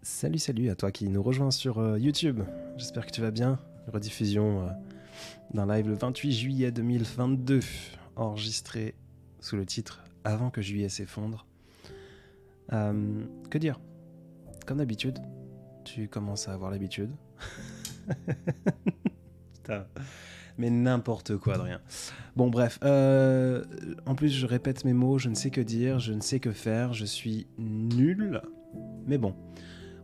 Salut à toi qui nous rejoins sur YouTube. J'espère que tu vas bien. Rediffusion d'un live le 28 juillet 2022, enregistré sous le titre « Avant que juillet s'effondre ». Que dire ? Comme d'habitude, tu commences à avoir l'habitude. Putain, mais n'importe quoi, Adrien. Bon bref, en plus je répète mes mots, je ne sais que dire, je ne sais que faire, je suis nul, mais bon.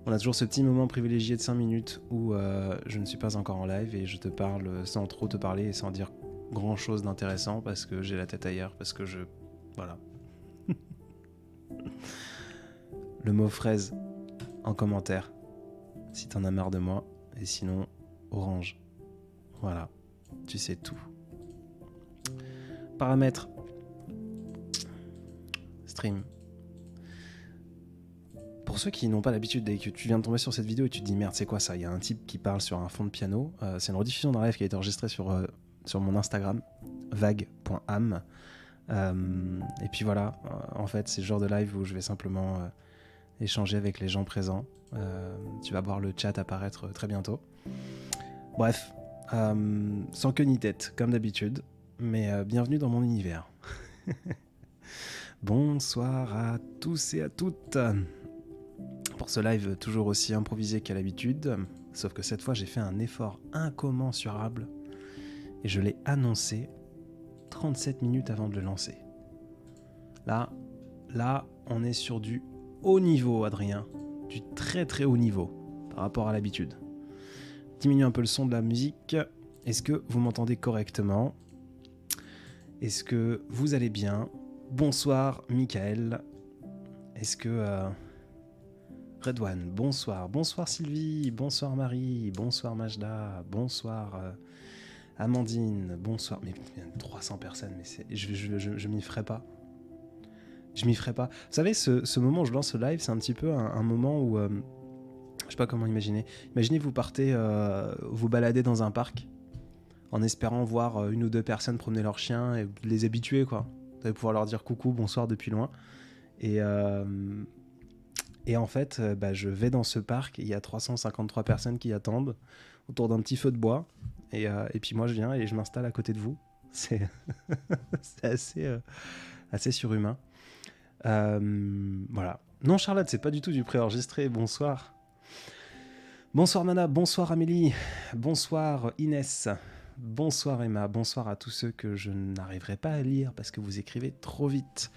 On a toujours ce petit moment privilégié de 5 minutes où je ne suis pas encore en live et je te parle sans trop te parler et sans dire grand chose d'intéressant parce que j'ai la tête ailleurs, parce que je... Voilà. Le mot fraise en commentaire si t'en as marre de moi, et sinon orange. Voilà, tu sais tout. Paramètres. Stream. Pour ceux qui n'ont pas l'habitude et que tu viens de tomber sur cette vidéo et tu te dis merde c'est quoi ça, il y a un type qui parle sur un fond de piano, c'est une rediffusion d'un live qui a été enregistré sur mon Instagram, vague.am, et puis voilà, en fait c'est le genre de live où je vais simplement échanger avec les gens présents, tu vas voir le chat apparaître très bientôt. Bref, sans queue ni tête comme d'habitude, mais bienvenue dans mon univers. Bonsoir à tous et à toutes. Pour ce live toujours aussi improvisé qu'à l'habitude, sauf que cette fois j'ai fait un effort incommensurable et je l'ai annoncé 37 minutes avant de le lancer. Là, on est sur du haut niveau, Adrien, du très très haut niveau par rapport à l'habitude. Diminue un peu le son de la musique. Est-ce que vous m'entendez correctement ? Est-ce que vous allez bien ? Bonsoir Michael. Est-ce que... Redouane, bonsoir. Bonsoir Sylvie, bonsoir Marie, bonsoir Majda, bonsoir Amandine, bonsoir. Mais il y a 300 personnes, mais je m'y ferai pas. Je m'y ferai pas. Vous savez, ce moment où je lance ce live, c'est un petit peu un moment où... je sais pas comment imaginer. Imaginez vous partez vous balader dans un parc en espérant voir une ou deux personnes promener leurs chiens et les habituer, quoi. Vous allez pouvoir leur dire coucou, bonsoir depuis loin. Et en fait, je vais dans ce parc, il y a 353 personnes qui attendent autour d'un petit feu de bois. Et puis moi, je viens et je m'installe à côté de vous. C'est assez surhumain. Voilà. Non, Charlotte, c'est pas du tout du préenregistré. Bonsoir. Bonsoir Nana, bonsoir Amélie, bonsoir Inès, bonsoir Emma, bonsoir à tous ceux que je n'arriverai pas à lire parce que vous écrivez trop vite.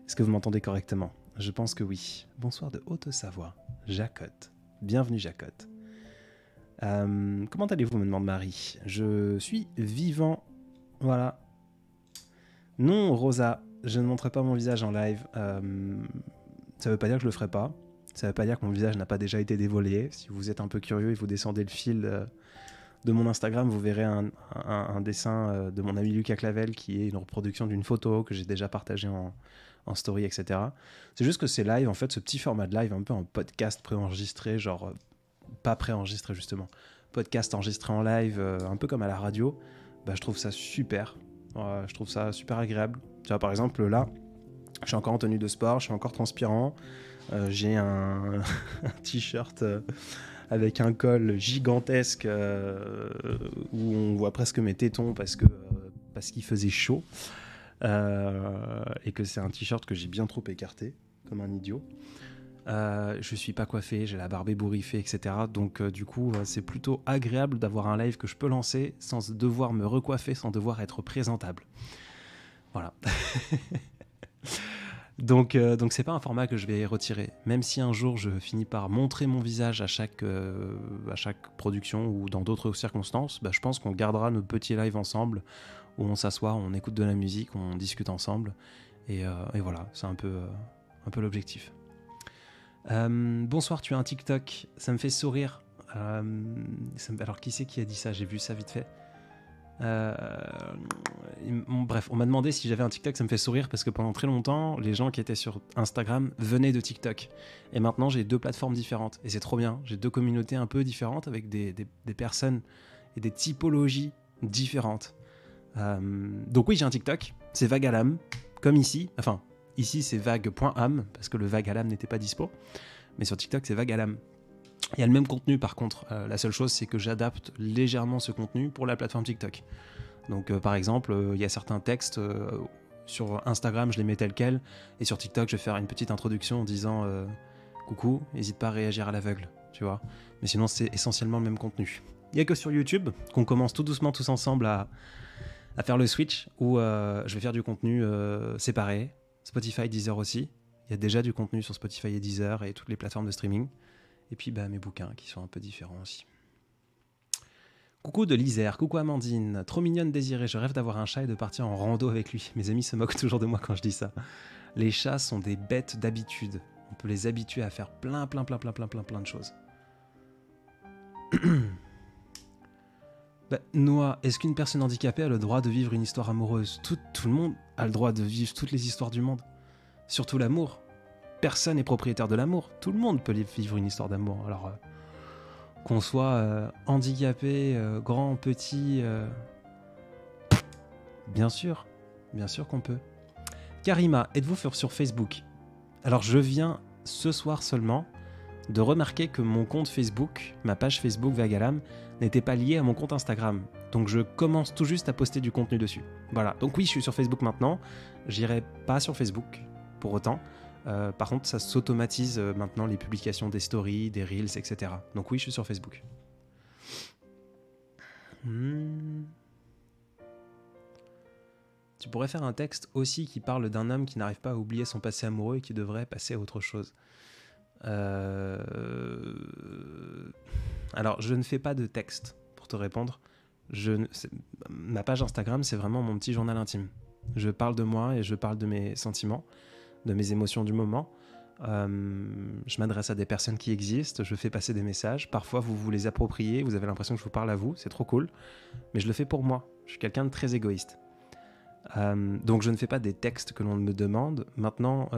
Est-ce que vous m'entendez correctement ? Je pense que oui. Bonsoir de Haute-Savoie, Jacotte. Bienvenue Jacotte. Comment allez-vous, me demande Marie ? Je suis vivant. Voilà. Non, Rosa, je ne montrerai pas mon visage en live. Ça veut pas dire que je le ferai pas. Ça veut pas dire que mon visage n'a pas déjà été dévoilé. Si vous êtes un peu curieux et vous descendez le fil de mon Instagram, vous verrez un dessin de mon ami Lucas Clavel qui est une reproduction d'une photo que j'ai déjà partagée en story, etc. C'est juste que ces lives, en fait, ce petit format de live, un peu en podcast préenregistré, genre pas préenregistré justement, podcast enregistré en live, un peu comme à la radio, je trouve ça super. Je trouve ça super agréable. Tu vois, par exemple, là, je suis encore en tenue de sport, je suis encore transpirant, j'ai un t-shirt avec un col gigantesque où on voit presque mes tétons parce qu'il faisait chaud. Et que c'est un t-shirt que j'ai bien trop écarté comme un idiot. Je suis pas coiffé, j'ai la barbe ébouriffée, etc. Donc du coup c'est plutôt agréable d'avoir un live que je peux lancer sans devoir me recoiffer, sans devoir être présentable. Voilà. Donc c'est pas un format que je vais retirer, même si un jour je finis par montrer mon visage à chaque production ou dans d'autres circonstances, je pense qu'on gardera nos petits lives ensemble où on s'assoit, on écoute de la musique, on discute ensemble et voilà, c'est un peu l'objectif. Bonsoir, tu as un TikTok, ça me fait sourire. Alors qui c'est qui a dit ça ? J'ai vu ça vite fait. Bref, on m'a demandé si j'avais un TikTok, ça me fait sourire parce que pendant très longtemps, les gens qui étaient sur Instagram venaient de TikTok. Et maintenant, j'ai 2 plateformes différentes et c'est trop bien. J'ai 2 communautés un peu différentes avec des personnes et des typologies différentes. Donc oui, j'ai un TikTok, c'est Vague à l'âme, comme ici. Enfin, ici c'est vague.am parce que le Vague à l'âme n'était pas dispo. Mais sur TikTok, c'est Vague à l'âme. Il y a le même contenu par contre, la seule chose c'est que j'adapte légèrement ce contenu pour la plateforme TikTok. Donc par exemple, il y a certains textes sur Instagram, je les mets tels quels, et sur TikTok, je vais faire une petite introduction en disant coucou, n'hésite pas à réagir à l'aveugle, tu vois. Mais sinon, c'est essentiellement le même contenu. Il n'y a que sur YouTube qu'on commence tout doucement tous ensemble à faire le switch, où je vais faire du contenu séparé, Spotify, Deezer aussi. Il y a déjà du contenu sur Spotify et Deezer et toutes les plateformes de streaming. Et puis mes bouquins qui sont un peu différents aussi. Coucou de l'Isère, coucou Amandine, trop mignonne Désirée, je rêve d'avoir un chat et de partir en rando avec lui. Mes amis se moquent toujours de moi quand je dis ça. Les chats sont des bêtes d'habitude. On peut les habituer à faire plein de choses. Noah, est-ce qu'une personne handicapée a le droit de vivre une histoire amoureuse ? Tout le monde a le droit de vivre toutes les histoires du monde. Surtout l'amour. Personne n'est propriétaire de l'amour. Tout le monde peut vivre une histoire d'amour. Alors... qu'on soit handicapé, grand, petit, bien sûr qu'on peut. Karima, êtes-vous sur Facebook ? Alors je viens ce soir seulement de remarquer que mon compte Facebook, ma page Facebook Vagalam, n'était pas liée à mon compte Instagram. Donc je commence tout juste à poster du contenu dessus. Voilà, donc oui, je suis sur Facebook maintenant. J'irai pas sur Facebook pour autant. Par contre, ça s'automatise maintenant les publications des stories, des reels, etc. Donc oui, je suis sur Facebook. Tu pourrais faire un texte aussi qui parle d'un homme qui n'arrive pas à oublier son passé amoureux et qui devrait passer à autre chose. Alors, je ne fais pas de texte pour te répondre. Ma page Instagram, c'est vraiment mon petit journal intime. Je parle de moi et je parle de mes sentiments, de mes émotions du moment. Je m'adresse à des personnes qui existent, je fais passer des messages. Parfois, vous vous les appropriez, vous avez l'impression que je vous parle à vous, c'est trop cool. Mais je le fais pour moi. Je suis quelqu'un de très égoïste. Donc, je ne fais pas des textes que l'on me demande. Maintenant,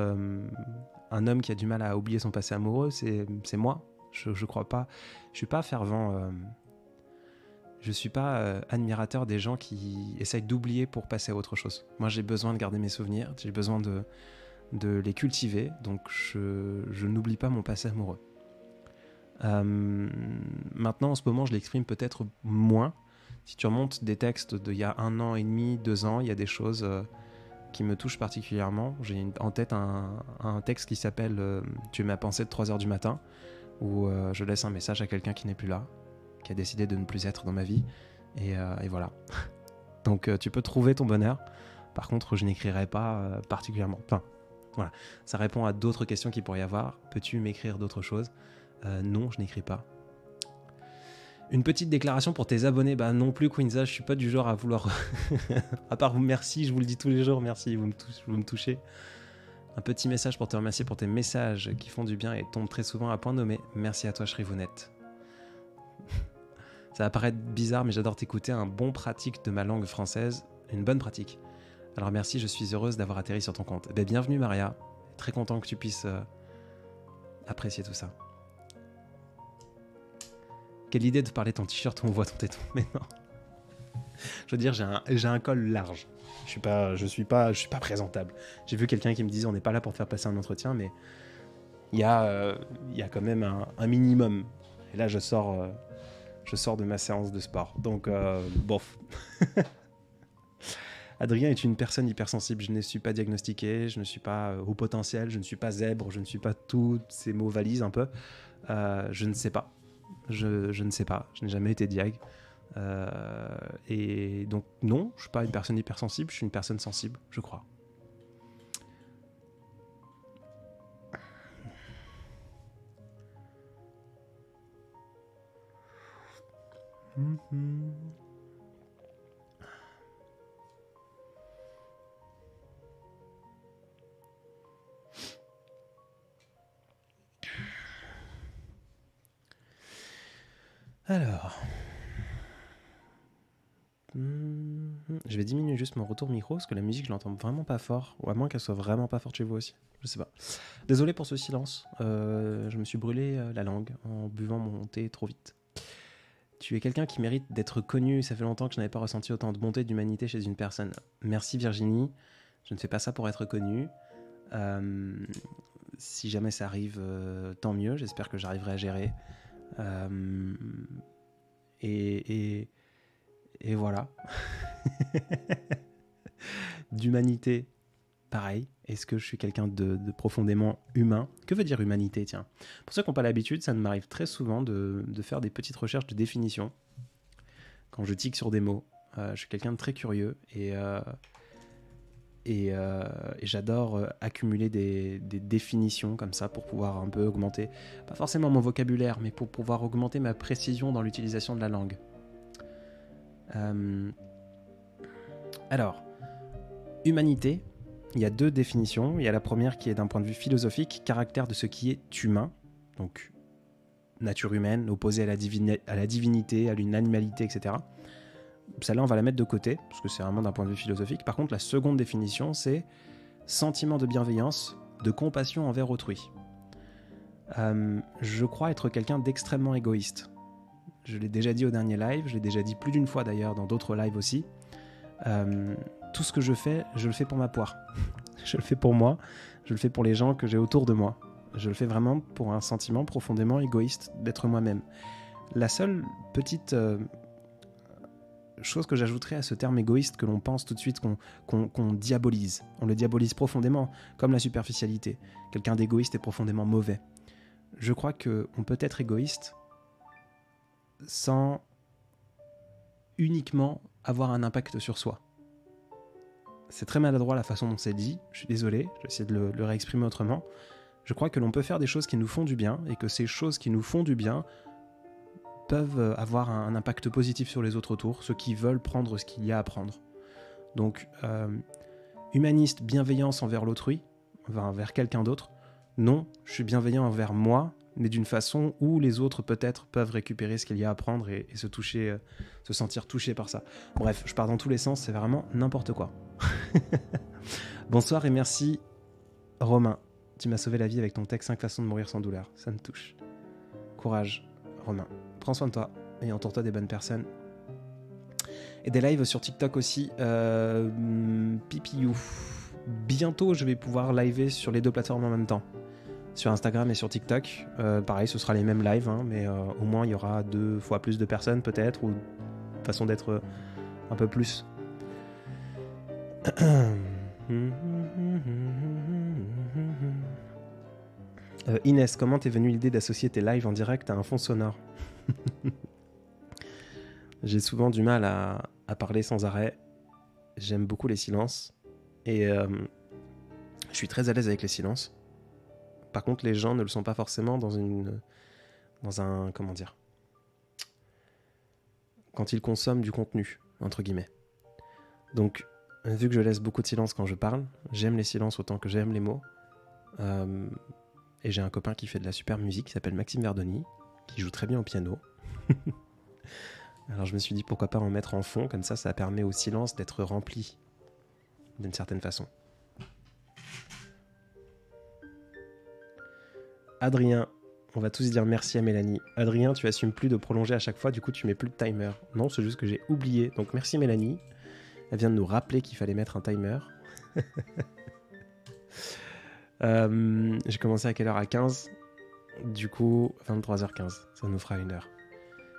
un homme qui a du mal à oublier son passé amoureux, c'est moi. Je crois pas. Je suis pas fervent. Je suis pas admirateur des gens qui essayent d'oublier pour passer à autre chose. Moi, j'ai besoin de garder mes souvenirs. J'ai besoin de les cultiver. Donc, je n'oublie pas mon passé amoureux. Maintenant, en ce moment, je l'exprime peut-être moins. Si tu remontes des textes d'il y a 1 an et demi, 2 ans, il y a des choses qui me touchent particulièrement. J'ai en tête un texte qui s'appelle « Tu es ma pensée de 3h du matin » où je laisse un message à quelqu'un qui n'est plus là, qui a décidé de ne plus être dans ma vie. Et voilà. Donc tu peux trouver ton bonheur. Par contre, je n'écrirai pas particulièrement. Enfin, voilà. Ça répond à d'autres questions qu'il pourrait y avoir. Peux-tu m'écrire d'autres choses ? Non, je n'écris pas. Une petite déclaration pour tes abonnés. Bah non plus, Queenza, je suis pas du genre à vouloir... à part vous, merci, je vous le dis tous les jours, merci, vous me touchez. Un petit message pour te remercier pour tes messages qui font du bien et tombent très souvent à point nommé. Merci à toi, Shrivounette. Ça va paraître bizarre, mais j'adore t'écouter. Un bon pratique de ma langue française. Une bonne pratique. Alors merci, je suis heureuse d'avoir atterri sur ton compte. Bienvenue, Maria. Très content que tu puisses apprécier tout ça. Quelle idée de parler ton t-shirt où on voit ton téton. Mais non. Je veux dire, j'ai un col large. Je suis pas présentable. J'ai vu quelqu'un qui me disait on n'est pas là pour te faire passer un entretien, mais il y a quand même un minimum. Et là, je sors de ma séance de sport. Donc, bof. Adrien est une personne hypersensible. Je ne suis pas diagnostiqué, je ne suis pas au potentiel, je ne suis pas zèbre, je ne suis pas tous ces mots valises un peu. Je ne sais pas. Je ne sais pas. Je n'ai jamais été diag. Et donc, non, je ne suis pas une personne hypersensible, je suis une personne sensible, je crois. Alors, je vais diminuer juste mon retour micro parce que la musique je l'entends vraiment pas fort, ou à moins qu'elle soit vraiment pas forte chez vous aussi, je sais pas. Désolé pour ce silence, je me suis brûlé la langue en buvant mon thé trop vite. Tu es quelqu'un qui mérite d'être connu, ça fait longtemps que je n'avais pas ressenti autant de bonté et d'humanité chez une personne. Merci Virginie, je ne fais pas ça pour être connu. Si jamais ça arrive, tant mieux, j'espère que j'arriverai à gérer. Euh, et voilà. D'humanité, pareil. Est-ce que je suis quelqu'un de profondément humain? Que veut dire humanité, tiens? Pour ceux qui n'ont pas l'habitude, ça m'arrive très souvent de faire des petites recherches de définition. Quand je tique sur des mots, je suis quelqu'un de très curieux et j'adore accumuler des définitions comme ça pour pouvoir un peu augmenter, pas forcément mon vocabulaire, mais pour pouvoir augmenter ma précision dans l'utilisation de la langue. Alors, humanité, il y a 2 définitions. Il y a la première qui est d'un point de vue philosophique, caractère de ce qui est humain, donc nature humaine, opposée à la divinité, à l'animalité, etc. Celle-là, on va la mettre de côté, parce que c'est vraiment d'un point de vue philosophique. Par contre, la seconde définition, c'est sentiment de bienveillance, de compassion envers autrui. Je crois être quelqu'un d'extrêmement égoïste. Je l'ai déjà dit au dernier live, je l'ai déjà dit plus d'une fois d'ailleurs dans d'autres lives aussi. Tout ce que je le fais pour ma poire. Je le fais pour moi, je le fais pour les gens que j'ai autour de moi. Je le fais vraiment pour un sentiment profondément égoïste d'être moi-même. La seule petite chose que j'ajouterais à ce terme égoïste que l'on pense tout de suite, qu'on diabolise. On le diabolise profondément, comme la superficialité. Quelqu'un d'égoïste est profondément mauvais. Je crois qu'on peut être égoïste sans uniquement avoir un impact sur soi. C'est très maladroit la façon dont c'est dit, je suis désolé, je vais essayer de le réexprimer autrement. Je crois que l'on peut faire des choses qui nous font du bien, et que ces choses qui nous font du bien peuvent avoir un impact positif sur les autres autour, ceux qui veulent prendre ce qu'il y a à prendre. Donc, humaniste, bienveillance envers l'autrui, envers quelqu'un d'autre, non, je suis bienveillant envers moi, mais d'une façon où les autres peut-être peuvent récupérer ce qu'il y a à prendre et se toucher, se sentir touché par ça. Bref, je pars dans tous les sens, c'est vraiment n'importe quoi. Bonsoir et merci Romain, tu m'as sauvé la vie avec ton texte 5 façons de mourir sans douleur, ça me touche. Courage Romain, prends soin de toi et entoure-toi des bonnes personnes. Et des lives sur TikTok aussi, pipiou. Bientôt je vais pouvoir liver sur les 2 plateformes en même temps. Sur Instagram et sur TikTok, pareil, ce sera les mêmes lives, hein, mais au moins il y aura 2 fois plus de personnes peut-être, ou façon d'être un peu plus. Inès, comment t'es venue l'idée d'associer tes lives en direct à un fond sonore? J'ai souvent du mal à parler sans arrêt. J'aime beaucoup les silences et je suis très à l'aise avec les silences. Par contre, les gens ne le sont pas forcément dans un, comment dire, quand ils consomment du contenu, entre guillemets. Donc, vu que je laisse beaucoup de silence quand je parle, j'aime les silences autant que j'aime les mots. Et j'ai un copain qui fait de la super musique, qui s'appelle Maxime Verdoni, qui joue très bien au piano. Alors je me suis dit pourquoi pas en mettre en fond, comme ça permet au silence d'être rempli d'une certaine façon. Adrien, on va tous dire merci à Mélanie. Adrien, tu assumes plus de prolonger à chaque fois, du coup tu mets plus de timer. Non, c'est juste que j'ai oublié. Donc merci Mélanie. Elle vient de nous rappeler qu'il fallait mettre un timer. J'ai commencé à quelle heure? À 15. Du coup, 23h15. Ça nous fera 1 heure.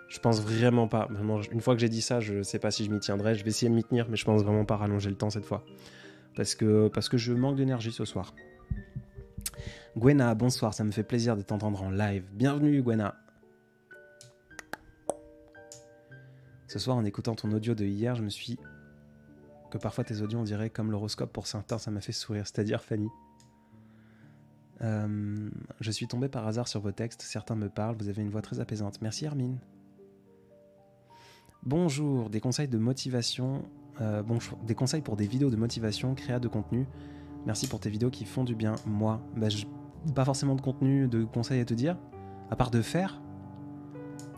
Je pense vraiment pas. Vraiment, une fois que j'ai dit ça, je sais pas si je m'y tiendrai. Je vais essayer de m'y tenir, mais je pense vraiment pas rallonger le temps cette fois. Parce que je manque d'énergie ce soir. Gwena, bonsoir, ça me fait plaisir de t'entendre en live. Bienvenue Gwena. Ce soir, en écoutant ton audio de hier, je me suis... que parfois tes audios, on dirait comme l'horoscope pour certains, ça m'a fait sourire, c'est-à-dire Fanny. Je suis tombé par hasard sur vos textes, certains me parlent, vous avez une voix très apaisante. Merci Hermine. Bonjour, des conseils de motivation, des conseils pour des vidéos de motivation, créa de contenu. Merci pour tes vidéos qui font du bien. Moi, pas forcément de contenu, de conseils à te dire, à part de faire.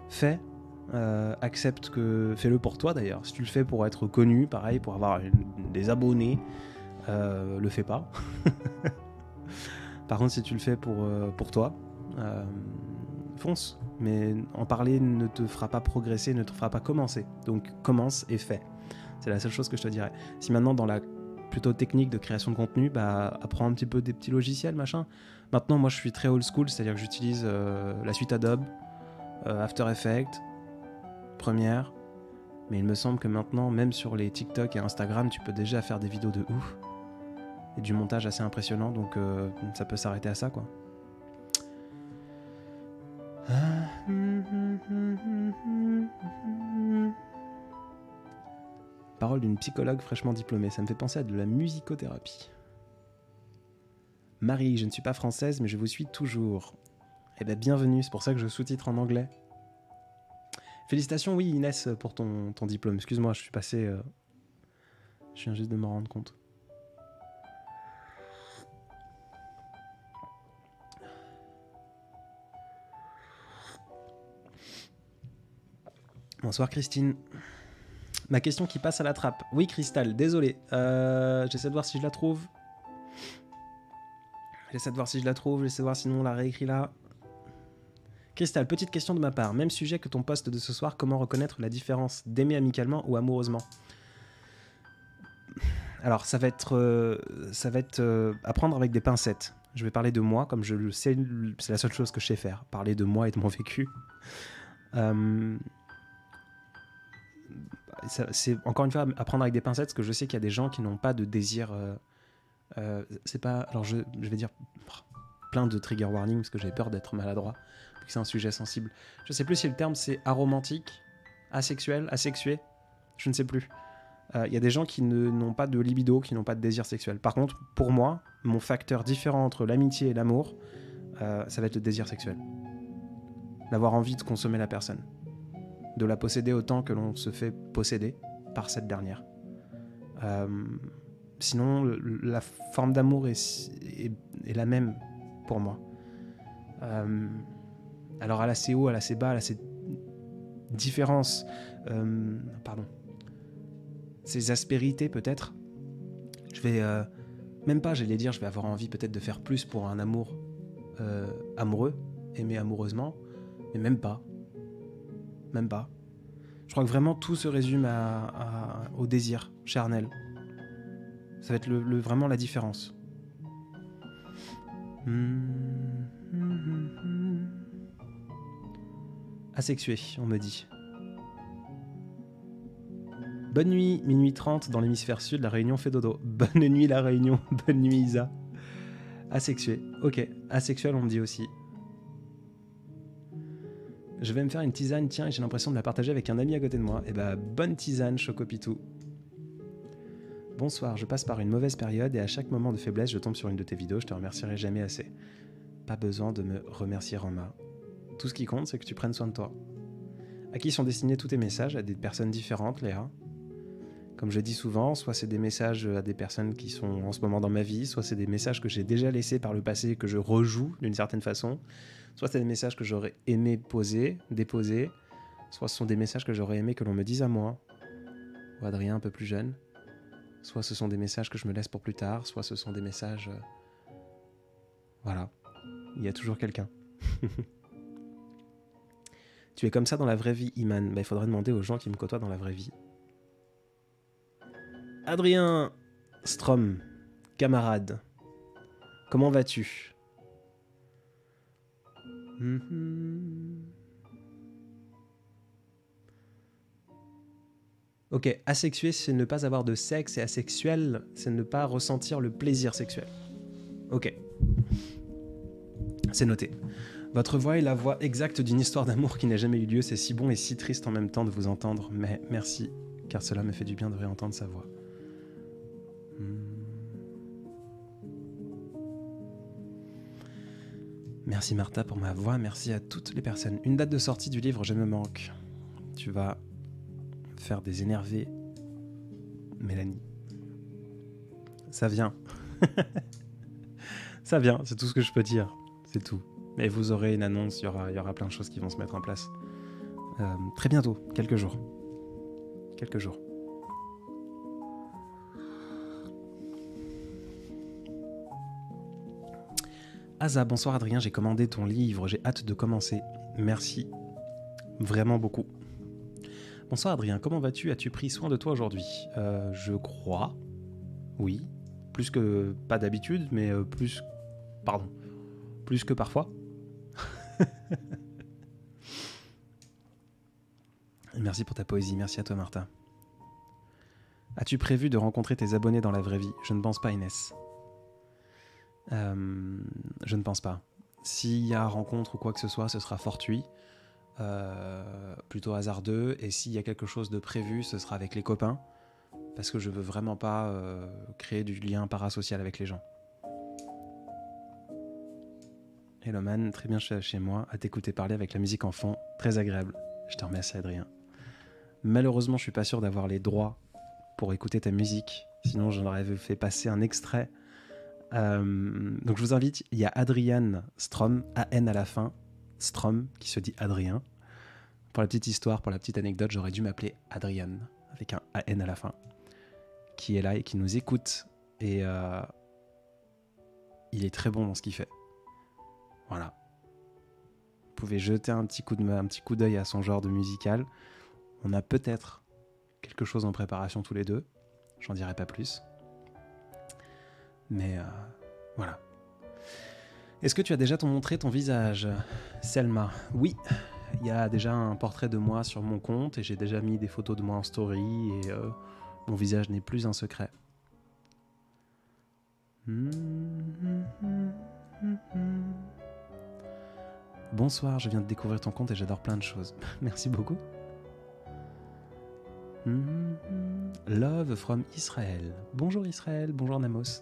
Fais, accepte que... Fais-le pour toi d'ailleurs. Si tu le fais pour être connu, pareil, pour avoir des abonnés, le fais pas. Par contre, si tu le fais pour toi, fonce. Mais en parler ne te fera pas progresser, ne te fera pas commencer. Donc commence et fais. C'est la seule chose que je te dirais. Si maintenant dans la plutôt technique de création de contenu, apprends un petit peu des petits logiciels, machin. Maintenant, moi je suis très old school, c'est-à-dire que j'utilise la suite Adobe, After Effects, Premiere. Mais il me semble que maintenant, même sur les TikTok et Instagram, tu peux déjà faire des vidéos de ouf. Et du montage assez impressionnant, donc ça peut s'arrêter à ça, quoi. Parole d'une psychologue fraîchement diplômée, ça me fait penser à de la musicothérapie. Marie, je ne suis pas française, mais je vous suis toujours. Eh bien, bienvenue, c'est pour ça que je sous-titre en anglais. Félicitations, oui, Inès, pour ton diplôme. Excuse-moi, je suis passé... Je viens juste de me rendre compte. Bonsoir, Christine. Ma question qui passe à la trappe. Oui, Cristal, désolé. J'essaie de voir si je la trouve. J'essaie de voir sinon on la réécrit là. Cristal, petite question de ma part. Même sujet que ton post de ce soir, comment reconnaître la différence d'aimer amicalement ou amoureusement? Alors, ça va être à prendre avec des pincettes. Je vais parler de moi, comme je le sais, c'est la seule chose que je sais faire. Parler de moi et de mon vécu. C'est encore une fois à prendre avec des pincettes, parce que je sais qu'il y a des gens qui n'ont pas de désir... c'est pas... Alors, je vais dire plein de trigger warning, parce que j'ai peur d'être maladroit, parce que c'est un sujet sensible. Je sais plus si le terme c'est aromantique, asexuel, asexué, je ne sais plus. Il y a des gens qui n'ont pas de libido, qui n'ont pas de désir sexuel. Par contre, pour moi, mon facteur différent entre l'amitié et l'amour, ça va être le désir sexuel. D'avoir envie de consommer la personne. De la posséder autant que l'on se fait posséder par cette dernière. Sinon, la forme d'amour est la même pour moi. Alors, elle a ses hauts, elle a ses bas, elle a ses différences. Ses aspérités peut-être. Je vais même pas, j'allais dire, je vais avoir envie peut-être de faire plus pour un amour amoureux, aimer amoureusement, mais même pas. Je crois que vraiment tout se résume au désir charnel. Ça va être vraiment la différence. Asexué, on me dit. Bonne nuit, minuit 30 dans l'hémisphère sud, la Réunion fait dodo. Bonne nuit la Réunion, bonne nuit Isa. Asexué, ok. Asexuel on me dit aussi. Je vais me faire une tisane, tiens, et j'ai l'impression de la partager avec un ami à côté de moi. Eh bah, bonne tisane, Chocopitou. Bonsoir, je passe par une mauvaise période et à chaque moment de faiblesse, je tombe sur une de tes vidéos, je te remercierai jamais assez. Pas besoin de me remercier, Roma. Tout ce qui compte, c'est que tu prennes soin de toi. À qui sont destinés tous tes messages? À des personnes différentes, Léa. Comme je dis souvent, soit c'est des messages à des personnes qui sont en ce moment dans ma vie, soit c'est des messages que j'ai déjà laissés par le passé, que je rejoue d'une certaine façon, soit c'est des messages que j'aurais aimé déposer, soit ce sont des messages que j'aurais aimé que l'on me dise à moi, ou Adrien un peu plus jeune, soit ce sont des messages que je me laisse pour plus tard, soit ce sont des messages... Voilà, il y a toujours quelqu'un. Tu es comme ça dans la vraie vie, Iman. Il faudrait demander aux gens qui me côtoient dans la vraie vie. Adrien Strom, camarade, comment vas-tu? Ok, asexué, c'est ne pas avoir de sexe, et asexuel, c'est ne pas ressentir le plaisir sexuel. Ok, c'est noté. Votre voix est la voix exacte d'une histoire d'amour qui n'a jamais eu lieu, c'est si bon et si triste en même temps de vous entendre, mais merci, car cela me fait du bien de réentendre sa voix. Merci Martha pour ma voix, merci à toutes les personnes. Une date de sortie du livre, je me manque. Tu vas faire des énervés, Mélanie. Ça vient. Ça vient, c'est tout ce que je peux dire. C'est tout. Mais vous aurez une annonce, il y aura plein de choses qui vont se mettre en place. Très bientôt, quelques jours. Asa, bonsoir Adrien, j'ai commandé ton livre, j'ai hâte de commencer. Merci vraiment beaucoup. Bonsoir Adrien, comment vas-tu? As-tu pris soin de toi aujourd'hui? Je crois, oui. Plus que pas d'habitude, mais plus que parfois. Et merci pour ta poésie, merci à toi Martha. As-tu prévu de rencontrer tes abonnés dans la vraie vie? Je ne pense pas, Inès. Je ne pense pas. S'il y a rencontre ou quoi que ce soit, ce sera fortuit, plutôt hasardeux, et s'il y a quelque chose de prévu, ce sera avec les copains, parce que je veux vraiment pas créer du lien parasocial avec les gens. Hello man, très bien chez moi, à t'écouter parler avec la musique en fond, très agréable. Je te remercie Adrien. Malheureusement, je suis pas sûr d'avoir les droits pour écouter ta musique, sinon j'en aurais fait passer un extrait. Donc je vous invite, il y a Adrian Strom, A-N à la fin, Strom, qui se dit Adrien. Pour la petite histoire, pour la petite anecdote, j'aurais dû m'appeler Adrian, avec un A-N à la fin, qui est là et qui nous écoute, et il est très bon dans ce qu'il fait. Voilà. Vous pouvez jeter un petit coup d'œil à son genre de musical. On a peut-être quelque chose en préparation tous les deux. J'en dirai pas plus. Mais voilà. Est-ce que tu as déjà montré ton visage, Selma? Oui, il y a déjà un portrait de moi sur mon compte et j'ai déjà mis des photos de moi en story et mon visage n'est plus un secret. Bonsoir, je viens de découvrir ton compte et j'adore plein de choses. Merci beaucoup. Love from Israël. Bonjour Israël, bonjour Namos.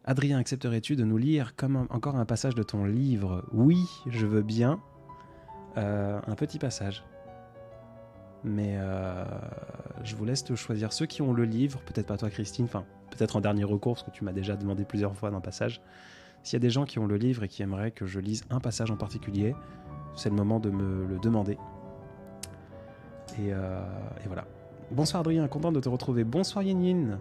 Adrien, accepterais-tu de nous lire encore un passage de ton livre? Oui, je veux bien. Un petit passage. Mais je vous laisse te choisir. Ceux qui ont le livre, peut-être pas toi Christine, enfin peut-être en dernier recours, parce que tu m'as déjà demandé plusieurs fois dans le passage. S'il y a des gens qui ont le livre et qui aimeraient que je lise un passage en particulier, c'est le moment de me le demander. Et voilà. Bonsoir Adrien, content de te retrouver. Bonsoir Yin Yin.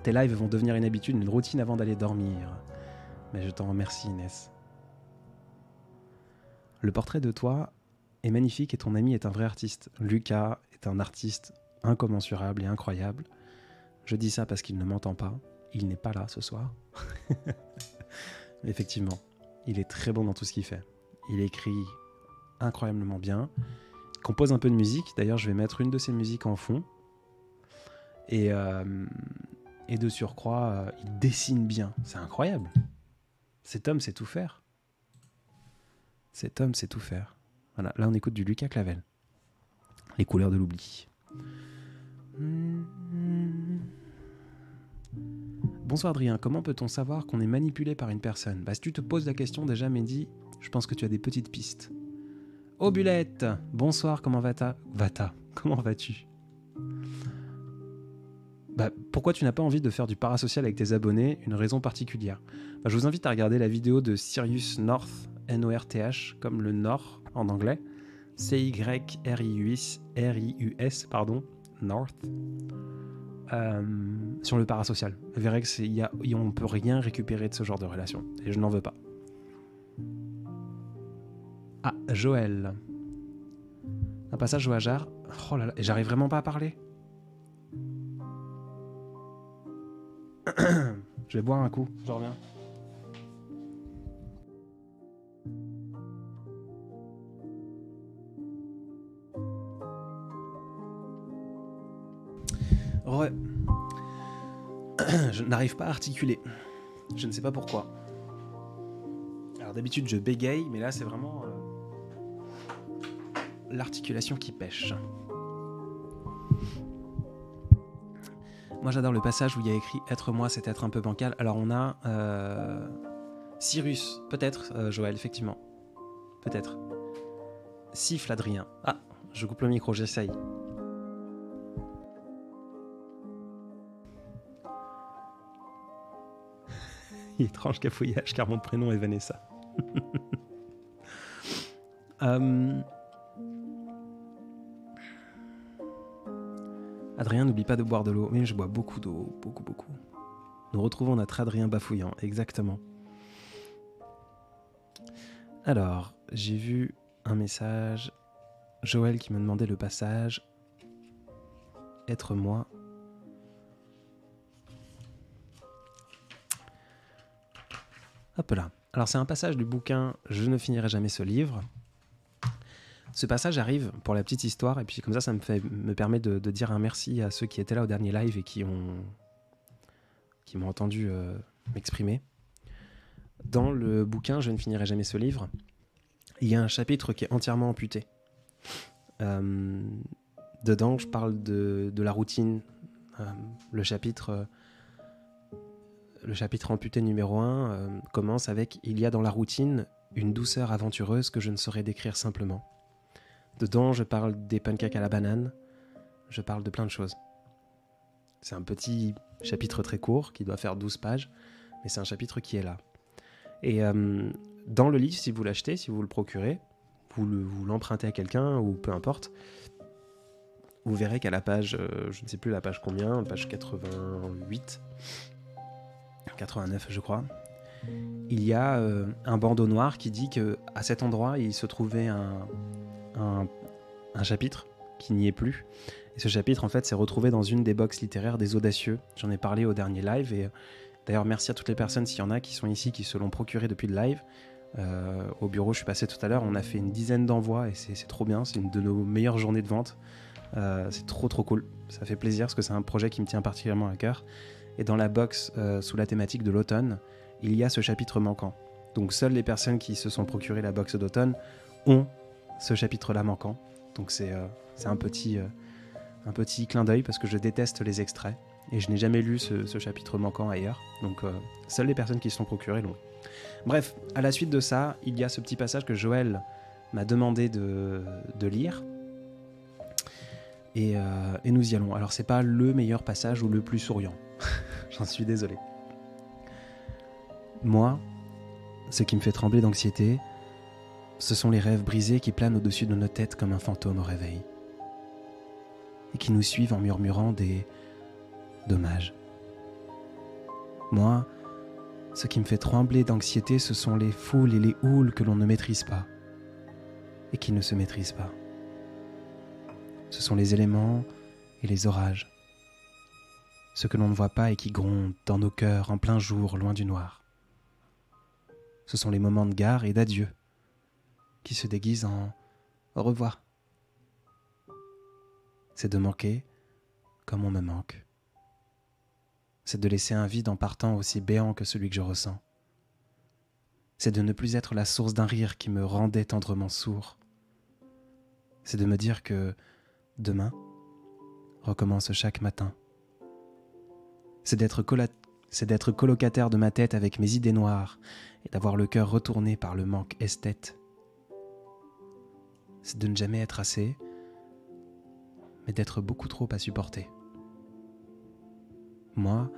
Tes lives vont devenir une habitude, une routine avant d'aller dormir. Mais je t'en remercie Inès. Le portrait de toi est magnifique et ton ami est un vrai artiste. Lucas est un artiste incommensurable et incroyable. Je dis ça parce qu'il ne m'entend pas. Il n'est pas là ce soir. Mais effectivement, il est très bon dans tout ce qu'il fait. Il écrit incroyablement bien. Il compose un peu de musique. D'ailleurs, je vais mettre une de ses musiques en fond. Et de surcroît, il dessine bien. C'est incroyable. Cet homme sait tout faire. Cet homme sait tout faire. Voilà, là on écoute du Lucas Clavel. Les couleurs de l'oubli. Bonsoir Adrien, comment peut-on savoir qu'on est manipulé par une personne? Si tu te poses la question déjà Mehdi, je pense que tu as des petites pistes. Oh Bulette, bonsoir, comment comment vas-tu? Pourquoi tu n'as pas envie de faire du parasocial avec tes abonnés? Une raison particulière? Je vous invite à regarder la vidéo de Sirius North, N-O-R-T-H, comme le Nord en anglais. C-Y-R-I-U-S, pardon, North. Sur le parasocial. Vous verrez qu'on ne peut rien récupérer de ce genre de relation. Et je n'en veux pas. Ah, Joël. Un passage au hasard. Oh là là, et j'arrive vraiment pas à parler. Je vais boire un coup, je reviens. Ouais. Je n'arrive pas à articuler. Je ne sais pas pourquoi. Alors d'habitude je bégaye, mais là c'est vraiment l'articulation qui pêche. Moi j'adore le passage où il y a écrit « Être moi, c'est être un peu bancal ». Alors on a Cyrus, peut-être Joël, effectivement. Peut-être. Siffle Adrien. Ah, je coupe le micro, j'essaye. Étrange cafouillage car mon prénom est Vanessa. Adrien, n'oublie pas de boire de l'eau. Oui, je bois beaucoup d'eau, beaucoup. Nous retrouvons notre Adrien bafouillant, exactement. Alors, j'ai vu un message. Joël qui me demandait le passage. Être moi. Hop là. Alors c'est un passage du bouquin « Je ne finirai jamais ce livre ». Ce passage arrive pour la petite histoire, et puis comme ça me permet de dire un merci à ceux qui étaient là au dernier live et qui m'ont entendu m'exprimer. Dans le bouquin Je ne finirai jamais ce livre, il y a un chapitre qui est entièrement amputé. Dedans, je parle de la routine. Le chapitre amputé numéro 1 commence avec « Il y a dans la routine une douceur aventureuse que je ne saurais décrire simplement ». Dedans, je parle des pancakes à la banane, je parle de plein de choses. C'est un petit chapitre très court qui doit faire 12 pages, mais c'est un chapitre qui est là. Et dans le livre, si vous l'achetez, si vous le procurez, vous l'empruntez à quelqu'un ou peu importe, vous verrez qu'à la page, je ne sais plus la page combien, page 88, 89 je crois, il y a un bandeau noir qui dit qu'à cet endroit, il se trouvait un chapitre qui n'y est plus. Et ce chapitre, en fait, s'est retrouvé dans une des box littéraires des Audacieux. J'en ai parlé au dernier live. Et d'ailleurs, merci à toutes les personnes, s'il y en a qui sont ici, qui se l'ont procuré depuis le live. Au bureau, je suis passé tout à l'heure. On a fait une dizaine d'envois et c'est trop bien. C'est une de nos meilleures journées de vente. C'est trop cool. Ça fait plaisir parce que c'est un projet qui me tient particulièrement à cœur. Et dans la box, sous la thématique de l'automne, il y a ce chapitre manquant. Donc, seules les personnes qui se sont procurées la box d'automne ont ce chapitre-là manquant. Donc c'est un petit clin d'œil parce que je déteste les extraits et je n'ai jamais lu ce chapitre manquant ailleurs. Donc seules les personnes qui se sont procurées l'ont. Bref, à la suite de ça, il y a ce petit passage que Joël m'a demandé de lire. Et nous y allons. Alors c'est pas le meilleur passage ou le plus souriant. J'en suis désolé. Moi, ce qui me fait trembler d'anxiété, ce sont les rêves brisés qui planent au-dessus de nos têtes comme un fantôme au réveil et qui nous suivent en murmurant des dommages. Moi, ce qui me fait trembler d'anxiété, ce sont les foules et les houles que l'on ne maîtrise pas et qui ne se maîtrisent pas. Ce sont les éléments et les orages, ce que l'on ne voit pas et qui grondent dans nos cœurs en plein jour, loin du noir. Ce sont les moments de gare et d'adieu qui se déguisent en au revoir. C'est de manquer comme on me manque. C'est de laisser un vide en partant aussi béant que celui que je ressens. C'est de ne plus être la source d'un rire qui me rendait tendrement sourd. C'est de me dire que demain recommence chaque matin. C'est d'être colocataire de ma tête avec mes idées noires et d'avoir le cœur retourné par le manque esthète. C'est de ne jamais être assez, mais d'être beaucoup trop à supporter. Moi,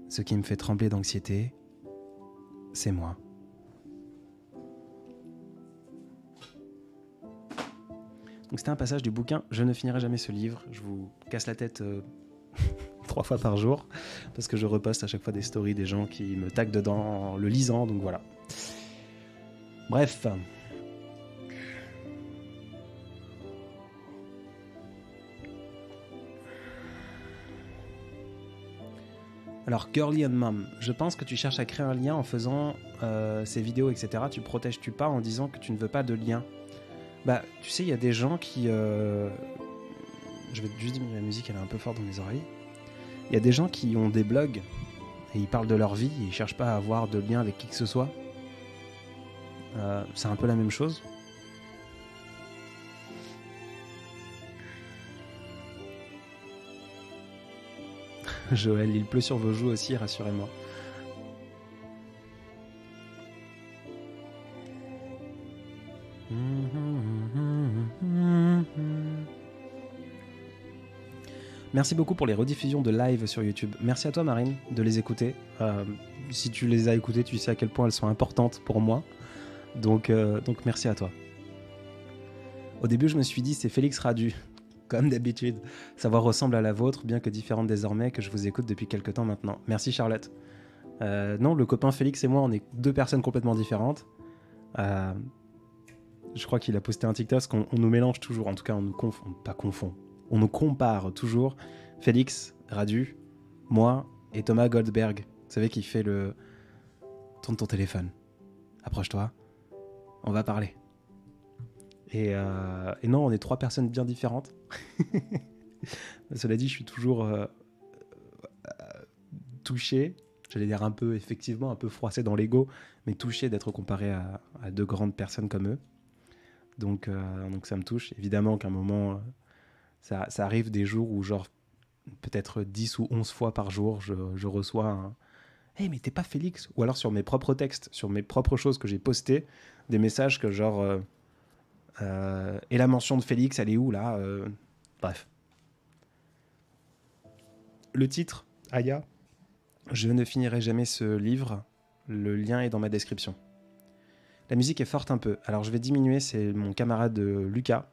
ce qui me fait trembler d'anxiété, c'est moi. Donc c'était un passage du bouquin « Je ne finirai jamais ce livre ». Je vous casse la tête 3 fois par jour, parce que je reposte à chaque fois des stories des gens qui me taguent dedans en le lisant, donc voilà. Bref. Alors, Girly and Mom, je pense que tu cherches à créer un lien en faisant ces vidéos, etc. Tu protèges-tu pas en disant que tu ne veux pas de lien? Bah, tu sais, il y a des gens qui... Je vais juste diminuer la musique, elle est un peu forte dans mes oreilles. Il y a des gens qui ont des blogs et ils parlent de leur vie et ils cherchent pas à avoir de lien avec qui que ce soit. C'est un peu la même chose. Joël, il pleut sur vos joues aussi, rassurez-moi. Merci beaucoup pour les rediffusions de live sur YouTube. Merci à toi Marine de les écouter. Si tu les as écoutées, tu sais à quel point elles sont importantes pour moi. Donc merci à toi. Au début, je me suis dit c'est Félix Radu. Comme d'habitude, sa voix ressemble à la vôtre, bien que différente désormais, que je vous écoute depuis quelques temps maintenant. Merci Charlotte. Non, le copain Félix et moi, on est 2 personnes complètement différentes. Je crois qu'il a posté un TikTok, qu'on nous mélange toujours, en tout cas on nous confond. On nous compare toujours. Félix Radu, moi et Thomas Goldberg. Vous savez qui fait le... Tourne ton téléphone. Approche-toi. On va parler. Et non, on est 3 personnes bien différentes. Cela dit, je suis toujours touché, j'allais dire effectivement, un peu froissé dans l'ego, mais touché d'être comparé à 2 grandes personnes comme eux. Donc ça me touche. Évidemment qu'à un moment, ça arrive des jours où genre peut-être 10 ou 11 fois par jour, je reçois un « Hey, mais t'es pas Félix ?» Ou alors sur mes propres textes, sur mes propres choses que j'ai postées, des messages que genre « Et la mention de Félix, elle est où là ?» Bref. Le titre, Aya, je ne finirai jamais ce livre. Le lien est dans ma description. La musique est forte un peu. Alors je vais diminuer, c'est mon camarade Lucas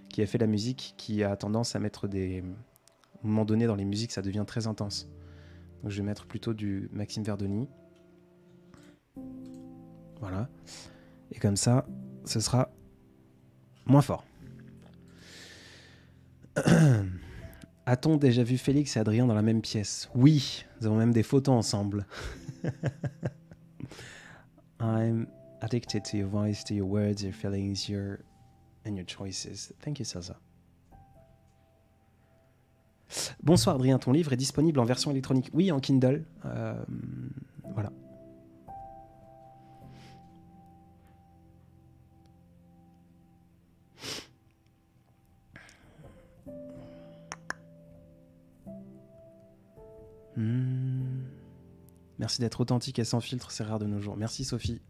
qui a fait la musique, qui a tendance à mettre des... À un moment donné, dans les musiques, ça devient très intense. Donc je vais mettre plutôt du Maxime Verdoni. Voilà. Et comme ça, ce sera moins fort. A-t-on déjà vu Félix et Adrien dans la même pièce? Oui, nous avons même des photos ensemble. I'm addicted to your voice, to your words, your feelings, and your choices. Thank you, Salsa. Bonsoir Adrien, ton livre est disponible en version électronique. Oui, en Kindle. Voilà. Merci d'être authentique et sans filtre, c'est rare de nos jours. Merci Sophie.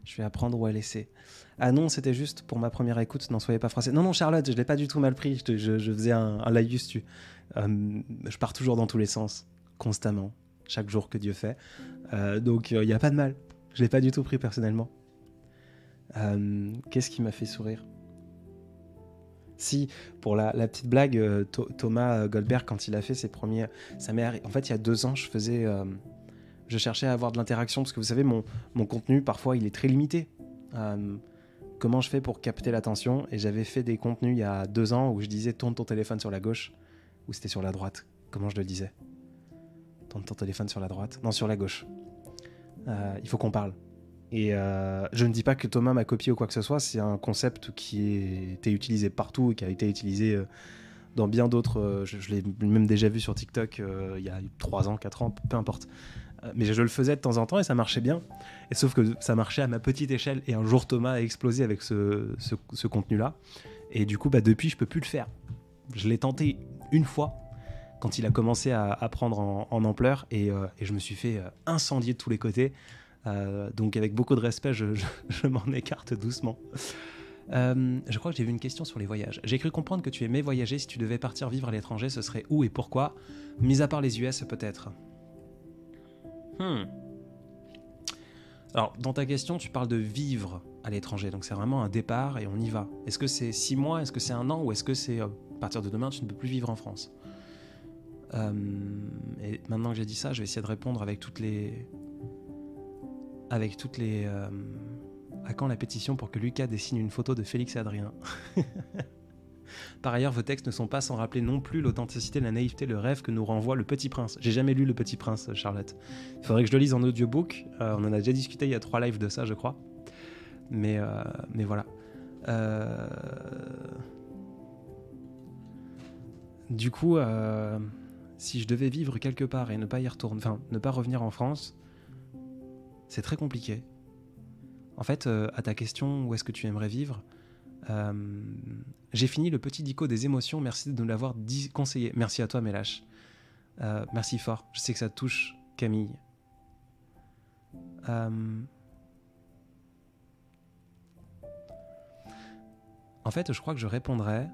Je vais apprendre où à laisser. Ah non, c'était juste pour ma première écoute, n'en soyez pas froissés. Non, Charlotte, je l'ai pas du tout mal pris. Je faisais un live dessus. Je pars toujours dans tous les sens, constamment, chaque jour que Dieu fait. Donc, il n'y a pas de mal. Je l'ai pas du tout pris personnellement. Qu'est-ce qui m'a fait sourire? Si, pour la petite blague, Thomas Goldberg, quand il a fait ses premiers... En fait, il y a 2 ans, je cherchais à avoir de l'interaction, parce que vous savez, mon contenu, parfois, il est très limité. Comment je fais pour capter l'attention? Et j'avais fait des contenus il y a 2 ans où je disais « tourne ton téléphone sur la gauche » ou c'était sur la droite. Comment je le disais? Tourne ton téléphone sur la droite? Non, sur la gauche. Il faut qu'on parle. Et je ne dis pas que Thomas m'a copié ou quoi que ce soit, c'est un concept qui a été utilisé partout et qui a été utilisé dans bien d'autres... je l'ai même déjà vu sur TikTok il y a 3 ans, 4 ans, peu importe. Mais je le faisais de temps en temps et ça marchait bien. Et sauf que ça marchait à ma petite échelle. Et un jour, Thomas a explosé avec ce contenu-là. Et du coup, depuis, je peux plus le faire. Je l'ai tenté une fois quand il a commencé à prendre en ampleur. Et je me suis fait incendier de tous les côtés. Donc avec beaucoup de respect, je m'en écarte doucement. Je crois que j'ai vu une question sur les voyages. J'ai cru comprendre que tu aimais voyager. Si tu devais partir vivre à l'étranger, ce serait où et pourquoi? Mis à part les US, peut-être. Alors, dans ta question, tu parles de vivre à l'étranger. Donc, c'est vraiment un départ et on y va. Est-ce que c'est 6 mois? Est-ce que c'est 1 an? Ou est-ce que c'est à partir de demain, tu ne peux plus vivre en France? Et maintenant que j'ai dit ça, je vais essayer de répondre avec toutes les... À quand la pétition pour que Lucas dessine une photo de Félix et Adrien? Par ailleurs, vos textes ne sont pas sans rappeler non plus l'authenticité, la naïveté, le rêve que nous renvoie Le Petit Prince. J'ai jamais lu Le Petit Prince, Charlotte. Il faudrait que je le lise en audiobook. On en a déjà discuté il y a 3 lives de ça, je crois. Mais voilà. Du coup, si je devais vivre quelque part et ne pas y retourner, enfin, ne pas revenir en France, c'est très compliqué. En fait, à ta question, où est-ce que tu aimerais vivre, j'ai fini le petit dico des émotions. Merci de nous l'avoir conseillé. Merci à toi, Mélache. Merci fort. Je sais que ça touche Camille. En fait, je crois que je répondrais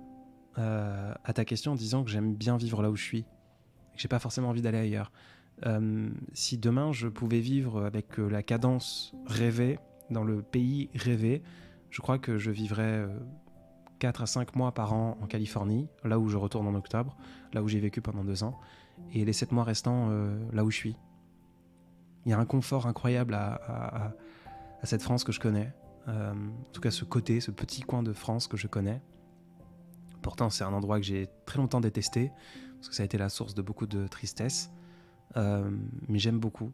à ta question en disant que j'aime bien vivre là où je suis et que j'ai pas forcément envie d'aller ailleurs. Si demain je pouvais vivre avec la cadence rêvée dans le pays rêvé, je crois que je vivrais 4 à 5 mois par an en Californie, là où je retourne en octobre, là où j'ai vécu pendant 2 ans, et les 7 mois restants là où je suis. Il y a un confort incroyable à cette France que je connais, en tout cas ce petit coin de France que je connais. Pourtant c'est un endroit que j'ai très longtemps détesté, parce que ça a été la source de beaucoup de tristesse, mais j'aime beaucoup.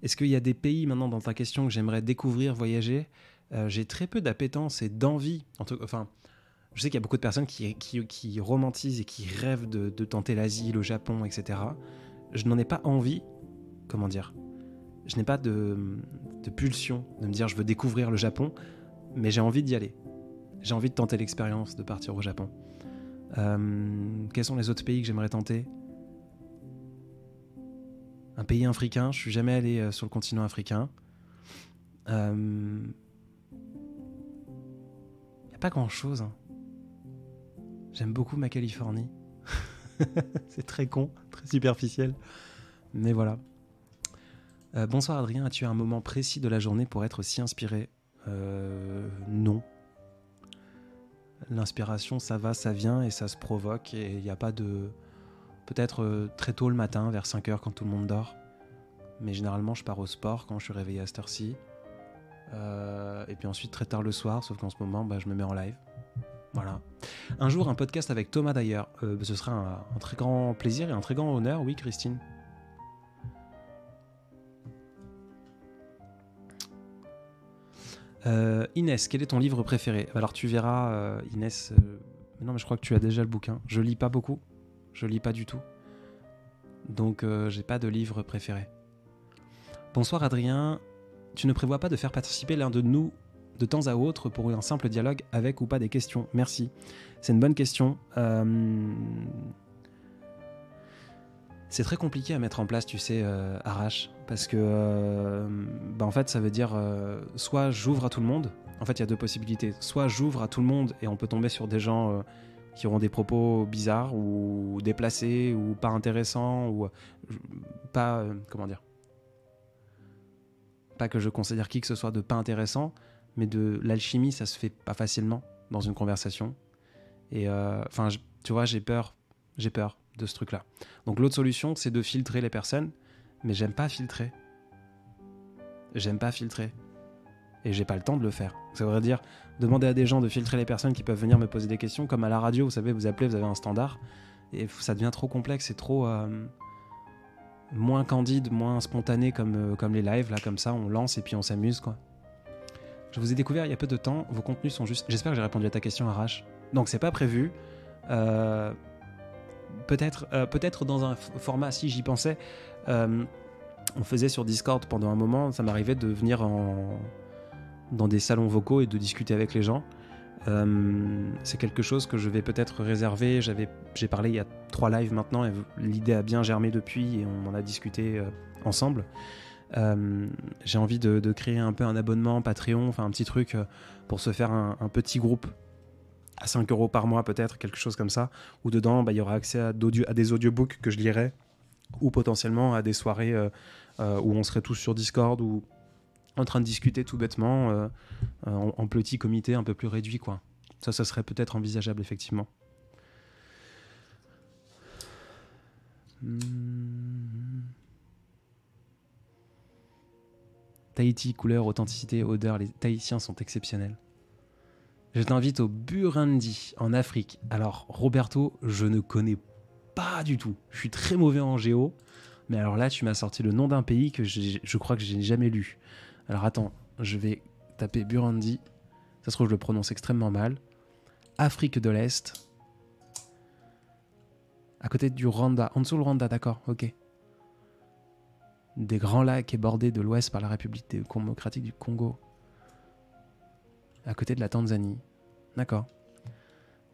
Est-ce qu'il y a des pays maintenant dans ta question que j'aimerais découvrir, voyager? J'ai très peu d'appétence et d'envie, enfin Je sais qu'il y a beaucoup de personnes qui romantisent et qui rêvent de tenter l'Asie, le Japon, etc. Je n'en ai pas envie, comment dire, je n'ai pas de pulsion de me dire je veux découvrir le Japon, mais j'ai envie d'y aller. J'ai envie de tenter l'expérience de partir au Japon. Quels sont les autres pays que j'aimerais tenter ? Un pays africain, je suis jamais allé sur le continent africain. Il n'y a pas grand-chose. Hein. J'aime beaucoup ma Californie. C'est très con, très superficiel. Mais voilà. Bonsoir Adrien, as-tu un moment précis de la journée pour être si inspiré ? Non. L'inspiration, ça va, ça vient et ça se provoque. Et il n'y a pas de... Peut-être très tôt le matin, vers 5h quand tout le monde dort. Mais généralement, je pars au sport quand je suis réveillé à cette heure-ci. Et puis ensuite, très tard le soir, sauf qu'en ce moment, je me mets en live. Voilà. Un jour, un podcast avec Thomas d'ailleurs. Ce sera un très grand plaisir et un très grand honneur. Oui, Christine. Inès, quel est ton livre préféré ? Alors tu verras, Inès... non, mais je crois que tu as déjà le bouquin. Je lis pas beaucoup. Je lis pas du tout. Donc, j'ai pas de livre préféré. Bonsoir Adrien. Tu ne prévois pas de faire participer l'un de nous de temps à autre pour un simple dialogue avec ou pas des questions ? Merci. C'est une bonne question. C'est très compliqué à mettre en place, tu sais, Arrache, parce que en fait, ça veut dire soit j'ouvre à tout le monde. En fait, il y a deux possibilités. Soit j'ouvre à tout le monde et on peut tomber sur des gens qui auront des propos bizarres ou déplacés ou pas intéressants ou pas, comment dire, pas que je considère qui que ce soit de pas intéressant, mais de l'alchimie, ça se fait pas facilement dans une conversation. Et tu vois, j'ai peur de ce truc-là. Donc l'autre solution, c'est de filtrer les personnes, mais j'aime pas filtrer. Et j'ai pas le temps de le faire. Ça voudrait dire demander à des gens de filtrer les personnes qui peuvent venir me poser des questions, comme à la radio, vous savez, vous appelez, vous avez un standard, et ça devient trop complexe et trop moins candide, moins spontané comme les lives, là, comme ça, on lance et puis on s'amuse, quoi. Je vous ai découvert il y a peu de temps, vos contenus sont juste... J'espère que j'ai répondu à ta question, Arrache. Donc c'est pas prévu. Peut-être dans un format, si j'y pensais, on faisait sur Discord pendant un moment, ça m'arrivait de venir dans des salons vocaux et de discuter avec les gens. C'est quelque chose que je vais peut-être réserver. J'ai parlé il y a 3 lives maintenant et l'idée a bien germé depuis et on en a discuté ensemble. J'ai envie de créer un peu un abonnement Patreon, enfin un petit truc pour se faire un petit groupe à 5€ par mois peut-être, quelque chose comme ça, où dedans il y aura accès à des audiobooks que je lirai, ou potentiellement à des soirées où on serait tous sur Discord ou en train de discuter tout bêtement en petit comité un peu plus réduit, quoi. Ça serait peut-être envisageable effectivement. Tahiti, couleur, authenticité, odeur, les Tahitiens sont exceptionnels. Je t'invite au Burundi, en Afrique. Alors, Roberto, je ne connais pas du tout. Je suis très mauvais en géo. Mais alors là, tu m'as sorti le nom d'un pays que je crois que je n'ai jamais lu. Alors attends, je vais taper Burundi. Ça se trouve, je le prononce extrêmement mal. Afrique de l'Est. À côté du Rwanda. En dessous le Rwanda, d'accord, ok. Des grands lacs et bordés de l'ouest par la République démocratique du Congo. À côté de la Tanzanie. D'accord.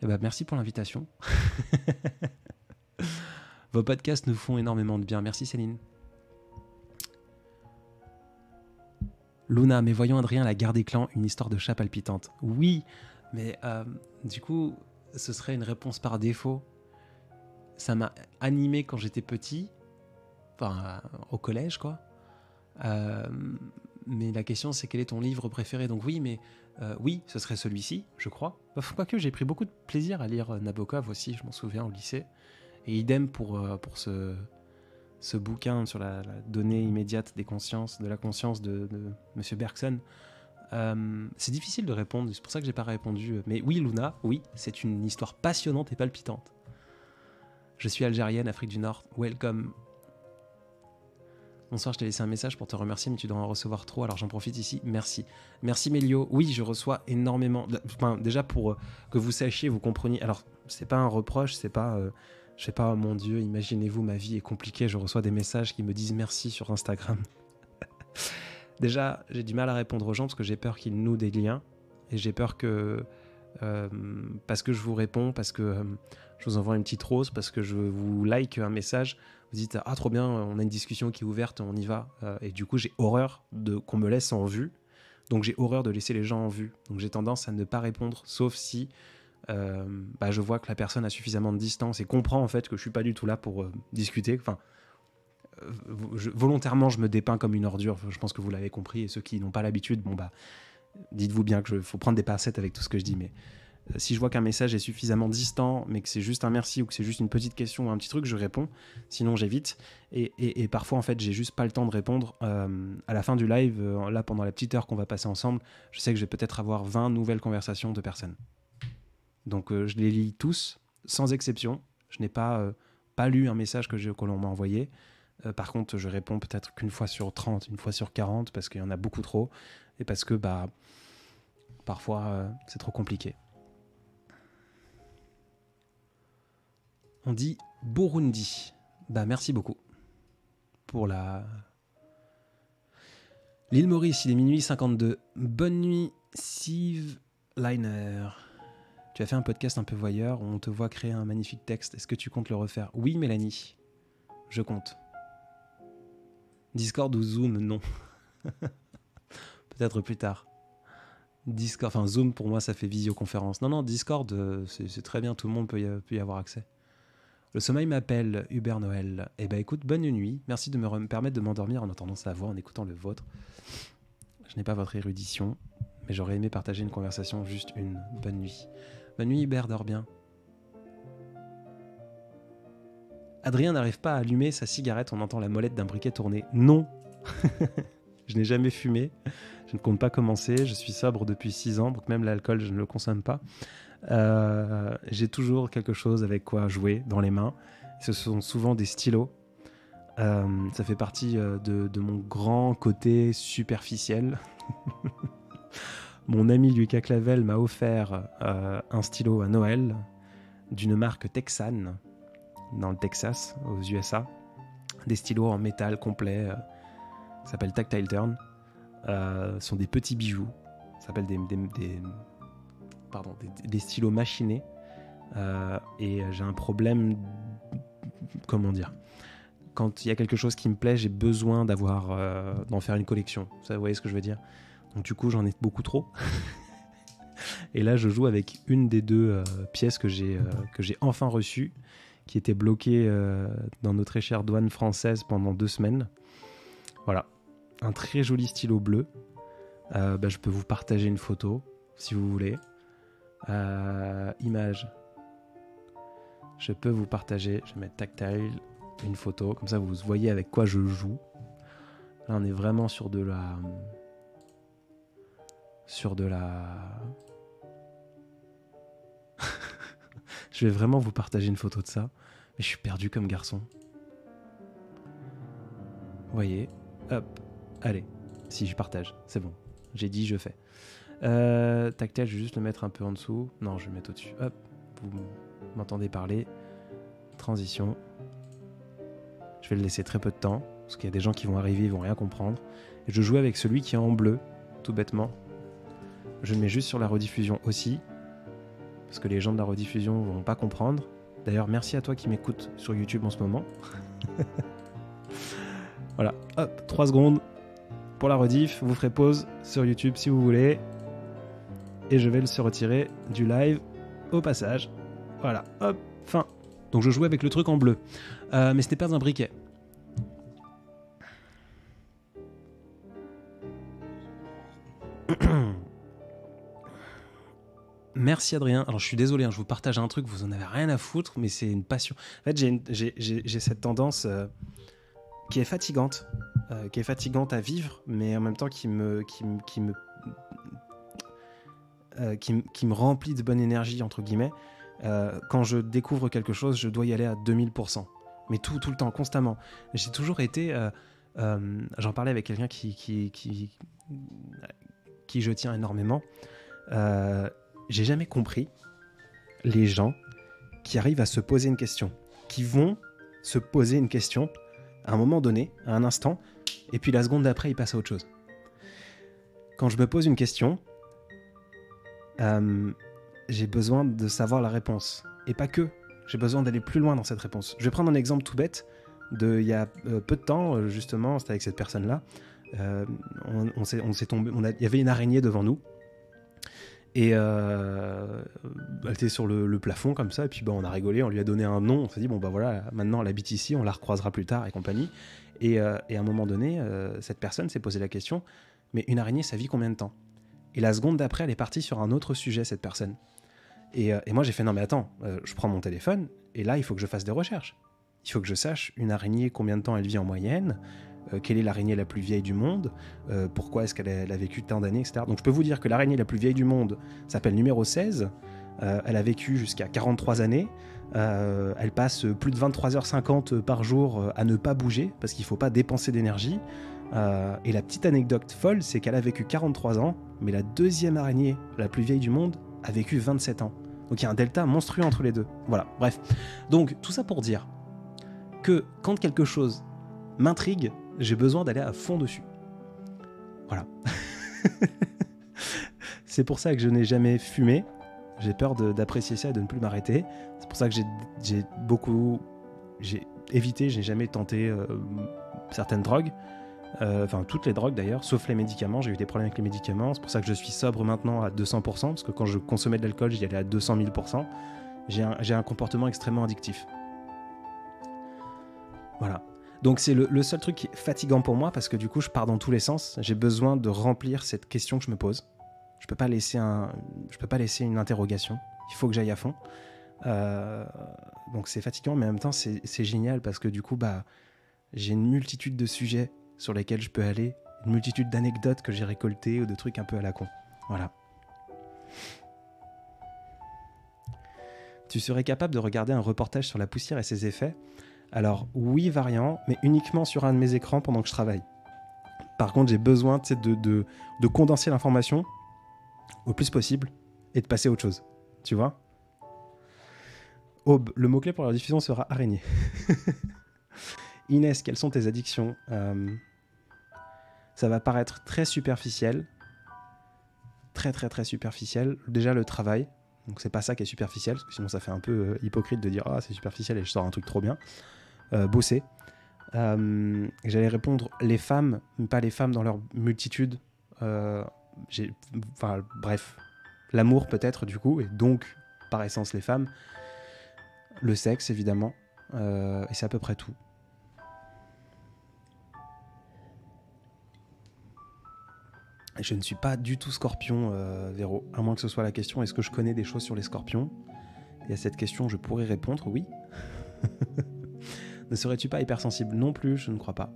Eh ben, merci pour l'invitation. Vos podcasts nous font énormément de bien. Merci Céline. Luna, mais voyons Adrien, la guerre des clans, une histoire de chat palpitante. Oui, mais du coup, ce serait une réponse par défaut. Ça m'a animé quand j'étais petit. Enfin, au collège, quoi. Mais la question, c'est quel est ton livre préféré ? Donc oui, mais oui, ce serait celui-ci, je crois. Quoique, j'ai pris beaucoup de plaisir à lire Nabokov aussi, je m'en souviens, au lycée. Et idem pour ce bouquin sur la donnée immédiate de la conscience de Monsieur Bergson. C'est difficile de répondre, c'est pour ça que j'ai pas répondu. Mais oui, Luna, oui, c'est une histoire passionnante et palpitante. Je suis algérienne, Afrique du Nord, welcome. Bonsoir, je t'ai laissé un message pour te remercier, mais tu dois en recevoir trop, alors j'en profite ici. Merci. Merci Mélio. Oui, je reçois énormément. Enfin, déjà pour que vous sachiez, vous compreniez. Alors, c'est pas un reproche, c'est pas. Je sais pas, oh mon Dieu, imaginez-vous, ma vie est compliquée. Je reçois des messages qui me disent merci sur Instagram. Déjà, j'ai du mal à répondre aux gens parce que j'ai peur qu'ils nouent des liens. Et j'ai peur que. Parce que je vous réponds, parce que je vous envoie une petite rose, parce que je vous like un message. Vous dites ah trop bien, on a une discussion qui est ouverte, on y va, et du coup j'ai horreur de qu'on me laisse en vue, donc j'ai horreur de laisser les gens en vue, donc j'ai tendance à ne pas répondre, sauf si je vois que la personne a suffisamment de distance et comprend en fait que je suis pas du tout là pour discuter. Enfin, volontairement je me dépeins comme une ordure, je pense que vous l'avez compris, et ceux qui n'ont pas l'habitude, dites-vous bien que faut prendre des pincettes avec tout ce que je dis, mais si je vois qu'un message est suffisamment distant, mais que c'est juste un merci ou que c'est juste une petite question ou un petit truc, je réponds. Sinon, j'évite. Et parfois, en fait, j'ai juste pas le temps de répondre. À la fin du live, là, pendant la petite heure qu'on va passer ensemble, je sais que je vais peut-être avoir 20 nouvelles conversations de personnes. Donc, je les lis tous, sans exception. Je n'ai pas lu un message que l'on m'a envoyé. Par contre, je réponds peut-être qu'une fois sur 30, une fois sur 40, parce qu'il y en a beaucoup trop. Et parce que, parfois, c'est trop compliqué. On dit Burundi. Merci beaucoup pour l'île Maurice, il est minuit 52. Bonne nuit, Sive Liner. Tu as fait un podcast un peu voyeur où on te voit créer un magnifique texte. Est-ce que tu comptes le refaire ? Oui, Mélanie. Je compte. Discord ou Zoom ? Non. Peut-être plus tard. Discord, enfin Zoom pour moi ça fait visioconférence. Non, Discord c'est très bien, tout le monde peut y avoir accès. Le sommeil m'appelle, Hubert Noël. Eh ben écoute, bonne nuit. Merci de me permettre de m'endormir en entendant sa voix, en écoutant le vôtre. Je n'ai pas votre érudition, mais j'aurais aimé partager une conversation, juste une. Bonne nuit. Bonne nuit Hubert, dors bien. Adrien n'arrive pas à allumer sa cigarette, on entend la molette d'un briquet tourner. Non. Je n'ai jamais fumé, je ne compte pas commencer, je suis sobre depuis 6 ans, donc même l'alcool je ne le consomme pas. J'ai toujours quelque chose avec quoi jouer dans les mains. Ce sont souvent des stylos. Ça fait partie de mon grand côté superficiel. Mon ami Lucas Clavel m'a offert un stylo à Noël d'une marque Texan dans le Texas, aux USA. Des stylos en métal complet, ça s'appelle Tactile Turn. Ce sont des petits bijoux. Ça s'appelle des stylos machinés. Et j'ai un problème, comment dire, quand il y a quelque chose qui me plaît, j'ai besoin d'en faire une collection. Vous voyez ce que je veux dire ? Donc du coup, j'en ai beaucoup trop. Et là, je joue avec une des 2 pièces que j'ai enfin reçues, qui était bloquée dans nos très chères douanes françaises pendant 2 semaines. Voilà, un très joli stylo bleu. Je peux vous partager une photo, si vous voulez. Image. Je peux vous partager, je vais mettre Tactile, une photo, comme ça vous voyez avec quoi je joue. Là, on est vraiment sur de la... Je vais vraiment vous partager une photo de ça. Mais je suis perdu comme garçon. Vous voyez ? Hop. Allez. Si, je partage. C'est bon. J'ai dit, je fais. Tactile, je vais juste le mettre un peu en dessous. Non, je vais le mettre au-dessus. Hop. Vous m'entendez parler. Transition. Je vais le laisser très peu de temps. Parce qu'il y a des gens qui vont arriver, ils vont rien comprendre. Et je joue avec celui qui est en bleu. Tout bêtement. Je le mets juste sur la rediffusion aussi. Parce que les gens de la rediffusion vont pas comprendre. D'ailleurs, merci à toi qui m'écoute sur YouTube en ce moment. Voilà, hop, 3 secondes pour la rediff. Vous ferez pause sur YouTube si vous voulez. Et je vais le se retirer du live au passage. Voilà, hop, fin. Donc je jouais avec le truc en bleu. Mais ce n'est pas un briquet. Merci Adrien. Alors je suis désolé, je vous partage un truc, vous en avez rien à foutre, mais c'est une passion. En fait, j'ai cette tendance qui est fatigante à vivre, mais en même temps qui me remplit de bonne énergie, entre guillemets. Quand je découvre quelque chose, je dois y aller à 2000%. Mais tout le temps, constamment. J'ai toujours été... J'en parlais avec quelqu'un qui je tiens énormément. J'ai jamais compris les gens qui arrivent à se poser une question, qui vont se poser une question à un moment donné, à un instant, et puis la seconde d'après, ils passent à autre chose. Quand je me pose une question, j'ai besoin de savoir la réponse. Et pas que, j'ai besoin d'aller plus loin dans cette réponse. Je vais prendre un exemple tout bête. Il y a peu de temps, justement, c'était avec cette personne-là. On s'est tombé, il y avait une araignée devant nous. Et elle était sur le plafond comme ça, et puis on a rigolé, on lui a donné un nom, on s'est dit bon bah voilà, maintenant elle habite ici, on la recroisera plus tard et compagnie. Et à un moment donné, cette personne s'est posé la question, mais une araignée, ça vit combien de temps? Et la seconde d'après, elle est partie sur un autre sujet, cette personne. Et moi j'ai fait non mais attends, je prends mon téléphone, et là il faut que je fasse des recherches. Il faut que je sache une araignée combien de temps elle vit en moyenne, quelle est l'araignée la plus vieille du monde, pourquoi est-ce qu'elle a vécu tant d'années, etc. Donc je peux vous dire que l'araignée la plus vieille du monde s'appelle numéro 16, elle a vécu jusqu'à 43 années, elle passe plus de 23h50 par jour à ne pas bouger, parce qu'il ne faut pas dépenser d'énergie, et la petite anecdote folle, c'est qu'elle a vécu 43 ans, mais la deuxième araignée la plus vieille du monde a vécu 27 ans. Donc il y a un delta monstrueux entre les deux. Voilà, bref. Donc tout ça pour dire que quand quelque chose m'intrigue, j'ai besoin d'aller à fond dessus. Voilà. C'est pour ça que je n'ai jamais fumé. J'ai peur d'apprécier ça et de ne plus m'arrêter. C'est pour ça que j'ai évité, j'ai jamais tenté certaines drogues. Enfin, toutes les drogues d'ailleurs, sauf les médicaments. J'ai eu des problèmes avec les médicaments. C'est pour ça que je suis sobre maintenant à 200%, parce que quand je consommais de l'alcool, j'y allais à 200 000%. J'ai un comportement extrêmement addictif. Voilà. Donc c'est le seul truc qui est fatigant pour moi, parce que du coup je pars dans tous les sens. J'ai besoin de remplir cette question que je me pose. Je peux pas laisser une interrogation. Il faut que j'aille à fond. Donc c'est fatigant, mais en même temps c'est génial, parce que du coup j'ai une multitude de sujets sur lesquels je peux aller, une multitude d'anecdotes que j'ai récoltées ou de trucs un peu à la con. Voilà. Tu serais capable de regarder un reportage sur la poussière et ses effets? Alors oui, variant, mais uniquement sur un de mes écrans pendant que je travaille. Par contre, j'ai besoin de condenser l'information au plus possible et de passer à autre chose. Tu vois? Aube, le mot-clé pour la diffusion sera araignée. Inès, quelles sont tes addictions? Ça va paraître très superficiel. Très très très superficiel. Déjà le travail. Donc c'est pas ça qui est superficiel, parce que sinon ça fait un peu hypocrite de dire « Ah, c'est superficiel et je sors un truc trop bien ». Bosser. J'allais répondre les femmes, mais pas les femmes dans leur multitude. Bref, l'amour peut-être du coup, et donc par essence les femmes. Le sexe évidemment, et c'est à peu près tout. Je ne suis pas du tout scorpion, Véro, à moins que ce soit la question, est-ce que je connais des choses sur les scorpions? Et à cette question, je pourrais répondre oui. Ne serais-tu pas hypersensible? Non plus, je ne crois pas.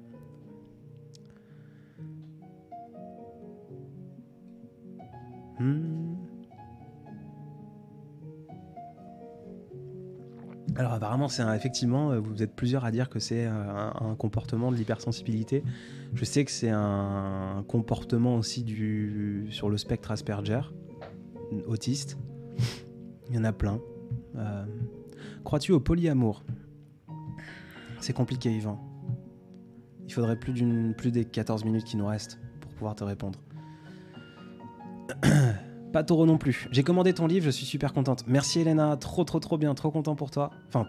Alors apparemment, effectivement, vous êtes plusieurs à dire que c'est un comportement de l'hypersensibilité. Je sais que c'est un comportement aussi sur le spectre Asperger, autiste. Il y en a plein. Crois-tu au polyamour? C'est compliqué, Yvan. Il faudrait plus des 14 minutes qui nous restent pour pouvoir te répondre. Pas taureau non plus. J'ai commandé ton livre, je suis super contente. Merci Elena, trop bien, trop content pour toi. Enfin,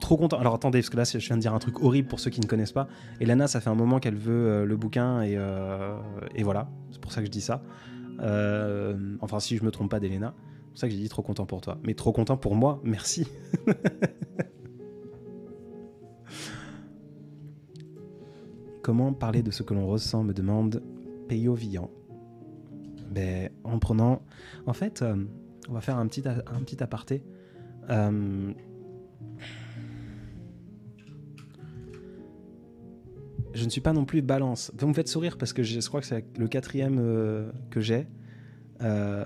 trop content. Alors attendez, parce que là je viens de dire un truc horrible pour ceux qui ne connaissent pas. Elena, ça fait un moment qu'elle veut le bouquin et voilà, c'est pour ça que je dis ça. Enfin, si je me trompe pas d'Elena, c'est pour ça que j'ai dit trop content pour toi. Mais trop content pour moi, merci. Comment parler de ce que l'on ressent, me demande Peyo Villan. Ben, en prenant... En fait, on va faire un petit aparté. Je ne suis pas non plus balance. Vous me faites sourire parce que je crois que c'est le 4e que j'ai. Le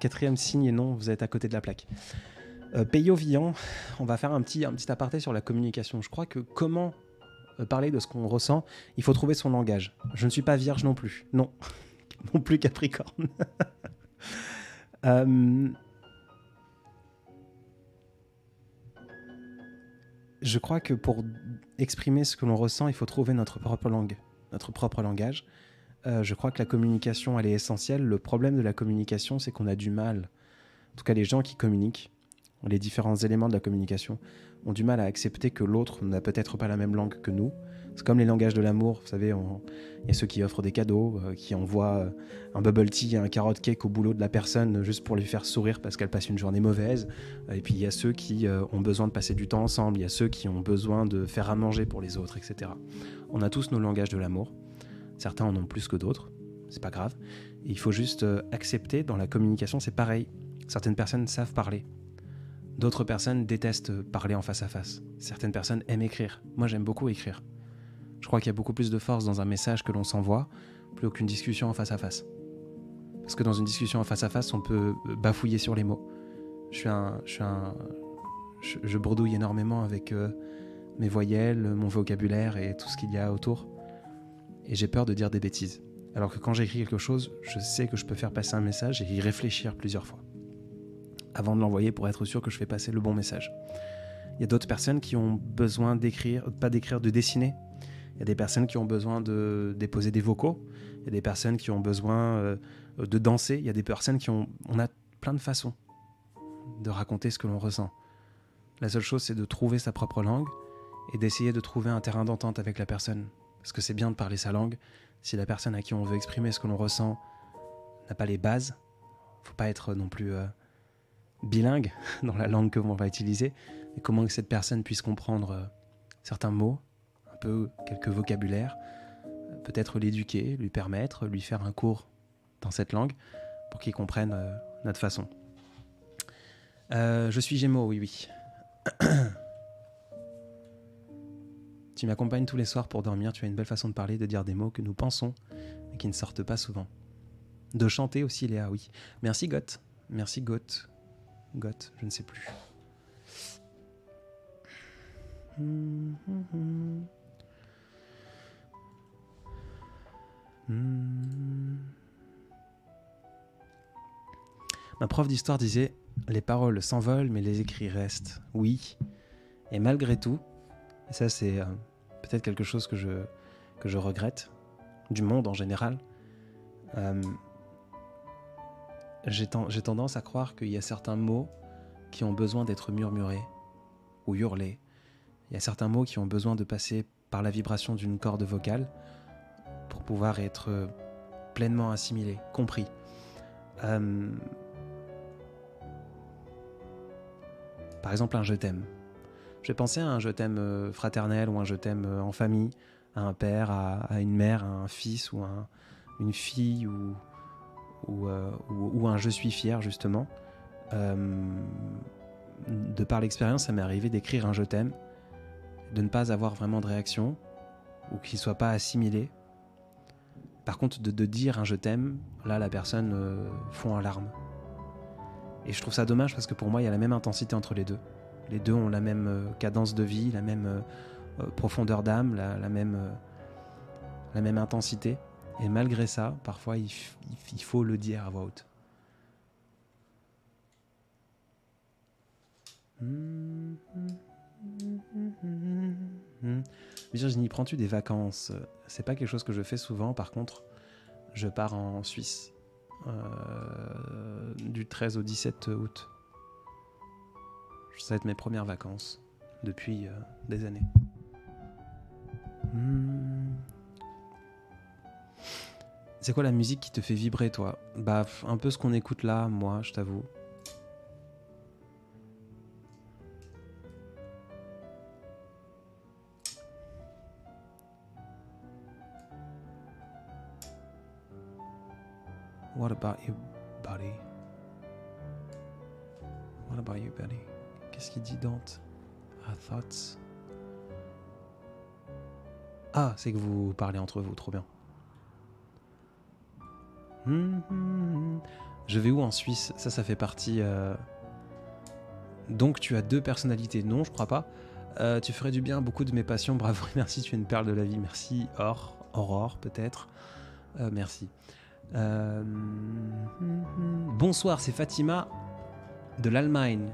4e signe, et non, vous êtes à côté de la plaque. Peyo Villan, on va faire un petit aparté sur la communication. Je crois que comment parler de ce qu'on ressent, il faut trouver son langage. Je ne suis pas vierge non plus. Non, non plus Capricorne. Je crois que pour exprimer ce que l'on ressent, il faut trouver notre propre langue, notre propre langage. Je crois que la communication, elle est essentielle. Le problème de la communication, c'est qu'on a du mal, en tout cas les gens qui communiquent, les différents éléments de la communication, ont du mal à accepter que l'autre n'a peut-être pas la même langue que nous. C'est comme les langages de l'amour, vous savez, il y a ceux qui offrent des cadeaux, qui envoient un bubble tea et un carrot cake au boulot de la personne juste pour lui faire sourire parce qu'elle passe une journée mauvaise. Et puis il y a ceux qui ont besoin de passer du temps ensemble, il y a ceux qui ont besoin de faire à manger pour les autres, etc. On a tous nos langages de l'amour. Certains en ont plus que d'autres, c'est pas grave. Et il faut juste accepter, dans la communication, c'est pareil. Certaines personnes savent parler. D'autres personnes détestent parler en face à face. Certaines personnes aiment écrire. Moi, j'aime beaucoup écrire. Je crois qu'il y a beaucoup plus de force dans un message que l'on s'envoie, plutôt qu'une discussion en face à face. Parce que dans une discussion en face à face, on peut bafouiller sur les mots. Je bredouille énormément avec mes voyelles, mon vocabulaire et tout ce qu'il y a autour. Et j'ai peur de dire des bêtises. Alors que quand j'écris quelque chose, je sais que je peux faire passer un message et y réfléchir plusieurs fois avant de l'envoyer pour être sûr que je fais passer le bon message. Il y a d'autres personnes qui ont besoin d'écrire, pas d'écrire, de dessiner. Il y a des personnes qui ont besoin de déposer des vocaux. Il y a des personnes qui ont besoin de danser. Il y a des personnes qui ont... On a plein de façons de raconter ce que l'on ressent. La seule chose, c'est de trouver sa propre langue et d'essayer de trouver un terrain d'entente avec la personne. Parce que c'est bien de parler sa langue. Si la personne à qui on veut exprimer ce que l'on ressent n'a pas les bases, il ne faut pas être non plus bilingue dans la langue que l'on va utiliser. Et comment que cette personne puisse comprendre certains mots, un peu quelques vocabulaires, peut-être l'éduquer, lui permettre, lui faire un cours dans cette langue pour qu'il comprenne notre façon. Je suis Gémeaux, oui. Tu m'accompagnes tous les soirs pour dormir, tu as une belle façon de parler, de dire des mots que nous pensons et qui ne sortent pas souvent. De chanter aussi, Léa, oui. Merci Goth, merci Goth, je ne sais plus. Ma prof d'histoire disait « Les paroles s'envolent, mais les écrits restent. » Oui, et malgré tout, et ça c'est peut-être quelque chose que je regrette, du monde en général, j'ai tendance à croire qu'il y a certains mots qui ont besoin d'être murmurés ou hurlés. Il y a certains mots qui ont besoin de passer par la vibration d'une corde vocale pour pouvoir être pleinement assimilés, compris. Par exemple, un « je t'aime ». Je vais penser à un « je t'aime » fraternel ou un « je t'aime » en famille, à un père, à une mère, à un fils ou à une fille ou un « je suis fier » justement. De par l'expérience, ça m'est arrivé d'écrire un « je t'aime », de ne pas avoir vraiment de réaction ou qu'il ne soit pas assimilé. Par contre, de dire un « je t'aime », là, la personne fond en larmes. Et je trouve ça dommage parce que pour moi, il y a la même intensité entre les deux. Les deux ont la même cadence de vie, la même profondeur d'âme, la même intensité. Et malgré ça, parfois, il faut le dire à voix haute. Virginie, prends-tu des vacances ? C'est pas quelque chose que je fais souvent. Par contre, je pars en Suisse du 13 au 17 août. Ça va être mes premières vacances depuis des années. C'est quoi la musique qui te fait vibrer, toi ? Bah, un peu ce qu'on écoute là, moi, je t'avoue. What about you, buddy? What about you, buddy? Qu'est-ce qu'il dit, Dante? Ah, thoughts. Ah, c'est que vous parlez entre vous, trop bien. Je vais où en Suisse ? Ça fait partie Donc tu as 2 personnalités. Non, je crois pas. Tu ferais du bien à beaucoup de mes passions. Bravo, merci, tu es une perle de la vie. Merci, Aurore, peut-être. Merci. Bonsoir, c'est Fatima de l'Allemagne.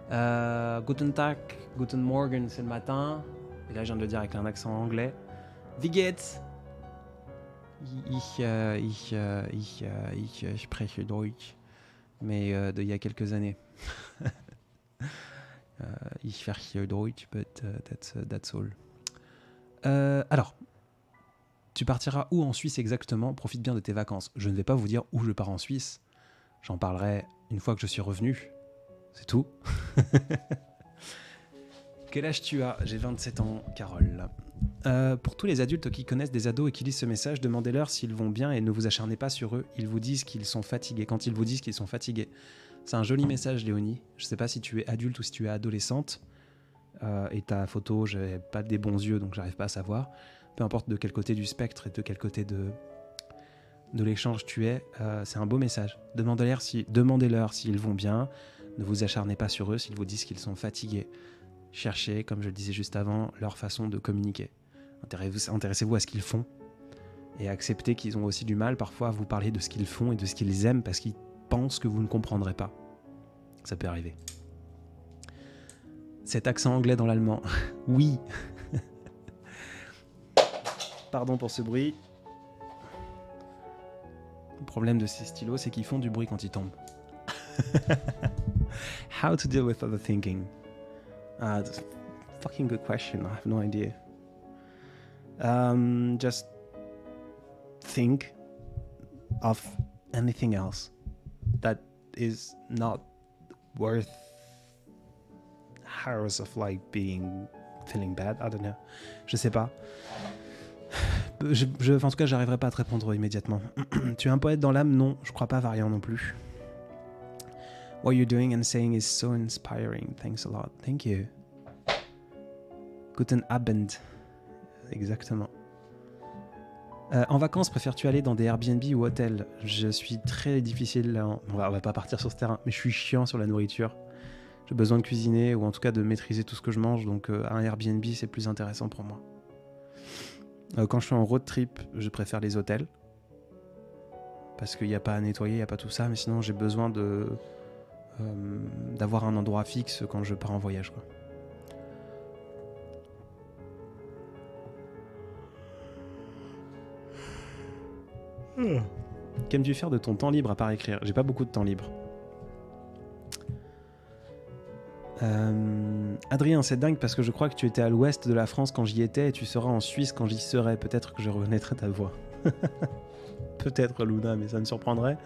Guten Tag, Guten Morgen, c'est le matin. Et là, je viens de le dire avec un accent anglais. Wie geht's? Ich spreche Deutsch. Mais d'il y a quelques années. Ich spreche Deutsch, but that's all. Alors, tu partiras où en Suisse exactement? Profite bien de tes vacances. Je ne vais pas vous dire où je pars en Suisse. J'en parlerai une fois que je suis revenu. C'est tout. Quel âge tu as? J'ai 27 ans, Carole. Pour tous les adultes qui connaissent des ados et qui lisent ce message, demandez-leur s'ils vont bien et ne vous acharnez pas sur eux. Ils vous disent qu'ils sont fatigués. Quand ils vous disent qu'ils sont fatigués. C'est un joli message, Léonie. Je ne sais pas si tu es adulte ou si tu es adolescente. Et ta photo, j'ai pas des bons yeux, donc j'arrive pas à savoir. Peu importe de quel côté du spectre et de quel côté de l'échange tu es, c'est un beau message. Demandez-leur s'ils vont bien. Ne vous acharnez pas sur eux s'ils vous disent qu'ils sont fatigués. Cherchez, comme je le disais juste avant, leur façon de communiquer. Intéressez-vous à ce qu'ils font et acceptez qu'ils ont aussi du mal parfois à vous parler de ce qu'ils font et de ce qu'ils aiment parce qu'ils pensent que vous ne comprendrez pas. Ça peut arriver. Cet accent anglais dans l'allemand. Oui. Pardon pour ce bruit. Le problème de ces stylos, c'est qu'ils font du bruit quand ils tombent. How to deal with overthinking? That's a fucking good question. I have no idea. Just think of anything else that is not worth hours of like feeling bad. I don't know. Je sais pas. En tout cas, j'arriverai pas à te répondre immédiatement. Tu es un poète dans l'âme? Non, je crois pas. Variant non plus. What you're doing and saying is so inspiring. Thanks a lot. Thank you. Guten Abend. Exactement. En vacances, préfères-tu aller dans des Airbnb ou hôtels? Je suis très difficile. On va pas partir sur ce terrain, mais je suis chiant sur la nourriture. J'ai besoin de cuisiner ou en tout cas de maîtriser tout ce que je mange, donc un Airbnb c'est plus intéressant pour moi. Quand je suis en road trip, je préfère les hôtels parce qu'il n'y a pas à nettoyer, il n'y a pas tout ça, mais sinon j'ai besoin d'avoir un endroit fixe quand je pars en voyage, quoi. Qu'aimes-tu faire de ton temps libre à part écrire? J'ai pas beaucoup de temps libre. Adrien, c'est dingue parce que je crois que tu étais à l'ouest de la France quand j'y étais et tu seras en Suisse quand j'y serai. Peut-être que je reconnaîtrai ta voix. Peut-être, Luna, mais ça me surprendrait.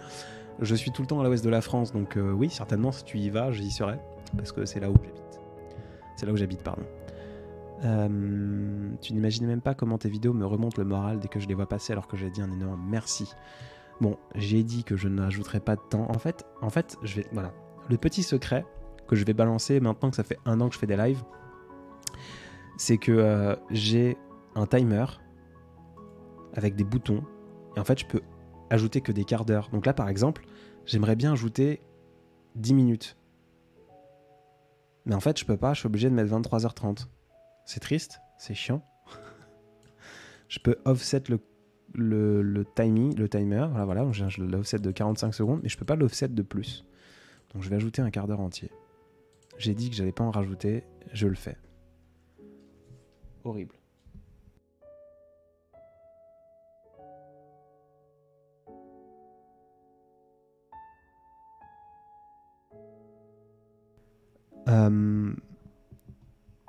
Je suis tout le temps à l'ouest de la France, donc oui, certainement, si tu y vas, j'y serai. Parce que c'est là où j'habite. C'est là où j'habite, pardon. Tu n'imagines même pas comment tes vidéos me remontent le moral dès que je les vois passer alors que j'ai dit un énorme merci. Bon, j'ai dit que je n'ajouterai pas de temps. En fait, je vais... Voilà. Le petit secret que je vais balancer maintenant que ça fait 1 an que je fais des lives, c'est que j'ai un timer avec des boutons et en fait je peux ajouter que des quarts d'heure. Donc là par exemple, j'aimerais bien ajouter 10 minutes. Mais en fait je peux pas, je suis obligé de mettre 23h30. C'est triste, c'est chiant. Je peux offset le timer, voilà, je l'offset de 45 secondes, mais je peux pas l'offset de plus. Donc je vais ajouter un quart d'heure entier. J'ai dit que j'allais pas en rajouter, je le fais. Horrible.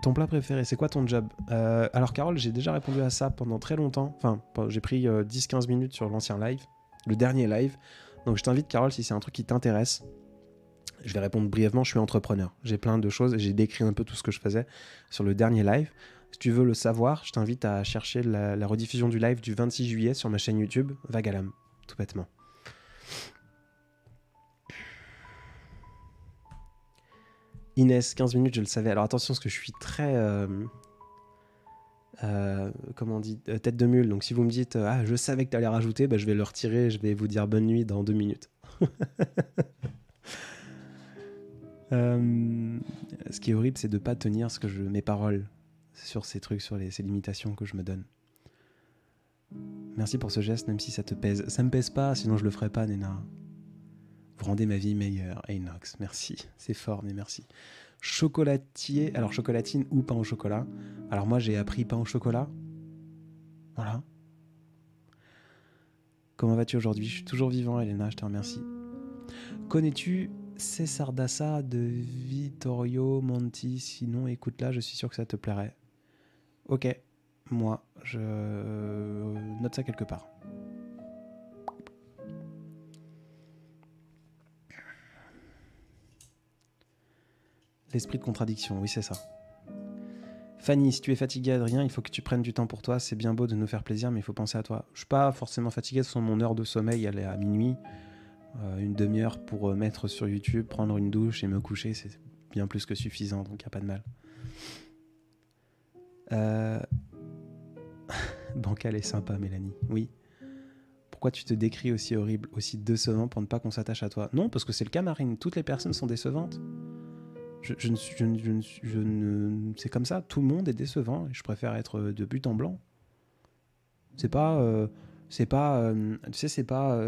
Ton plat préféré, c'est quoi ton job? Alors Carole, j'ai déjà répondu à ça pendant très longtemps. Enfin, j'ai pris 10-15 minutes sur l'ancien live, le dernier live. Donc je t'invite Carole, si c'est un truc qui t'intéresse, je vais répondre brièvement. Je suis entrepreneur, j'ai plein de choses et j'ai décrit un peu tout ce que je faisais sur le dernier live. Si tu veux le savoir, je t'invite à chercher la rediffusion du live du 26 juillet sur ma chaîne YouTube, Vague à l'âme, tout bêtement. Inès, 15 minutes, je le savais. Alors attention, parce que je suis très... comment on dit, tête de mule. Donc si vous me dites, je savais que tu allais rajouter, je vais le retirer, je vais vous dire bonne nuit dans 2 minutes. Ce qui est horrible, c'est de pas tenir mes paroles sur ces trucs, sur ces limitations que je me donne. Merci pour ce geste, même si ça te pèse. Ça me pèse pas, sinon je le ferais pas, Nena. Vous rendez ma vie meilleure, Inox. Merci, c'est fort, mais merci. Chocolatier, alors chocolatine ou pain au chocolat. Alors moi, j'ai appris pain au chocolat. Voilà. Comment vas-tu aujourd'hui? Je suis toujours vivant, Elena, je te remercie. Connais-tu Cesardassa de Vittorio Monti? Sinon, écoute-la, je suis sûr que ça te plairait. Ok, moi, je note ça quelque part. L'esprit de contradiction, oui, c'est ça. Fanny, si tu es fatiguée, Adrien, il faut que tu prennes du temps pour toi. C'est bien beau de nous faire plaisir, mais il faut penser à toi. Je suis pas forcément fatigué, de toute façon, mon heure de sommeil, elle est à minuit. Une demi-heure pour mettre sur YouTube, prendre une douche et me coucher, c'est bien plus que suffisant, donc il n'y a pas de mal. Bancal est sympa, Mélanie, oui. Pourquoi tu te décris aussi horrible, aussi décevant pour ne pas qu'on s'attache à toi? Non, parce que c'est le cas, Marine. Toutes les personnes sont décevantes. C'est comme ça. Tout le monde est décevant. Et je préfère être de but en blanc. C'est pas, tu sais, c'est pas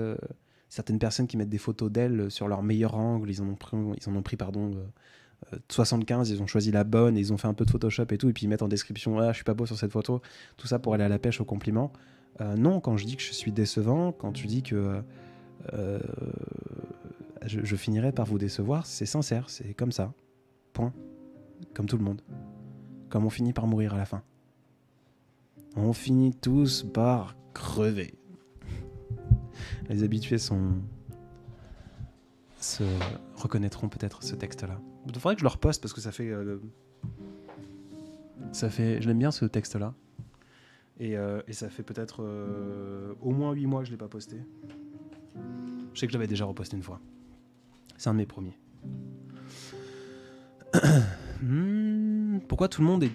certaines personnes qui mettent des photos d'elles sur leur meilleur angle. Ils en ont pris 75, ils ont choisi la bonne, et ils ont fait un peu de Photoshop et tout, et puis ils mettent en description, ah, je suis pas beau sur cette photo, tout ça pour aller à la pêche aux compliments. Non, quand je dis que je suis décevant, quand tu dis que je finirai par vous décevoir, c'est sincère, c'est comme ça. Point. Comme tout le monde. Comme on finit par mourir à la fin. On finit tous par crever. Les habitués se reconnaîtront peut-être ce texte-là. Il faudrait que je le reposte parce que ça fait... je l'aime bien ce texte-là. Et ça fait peut-être au moins 8 mois que je ne l'ai pas posté. Je sais que je l'avais déjà reposté une fois. C'est un de mes premiers. Pourquoi tout le monde est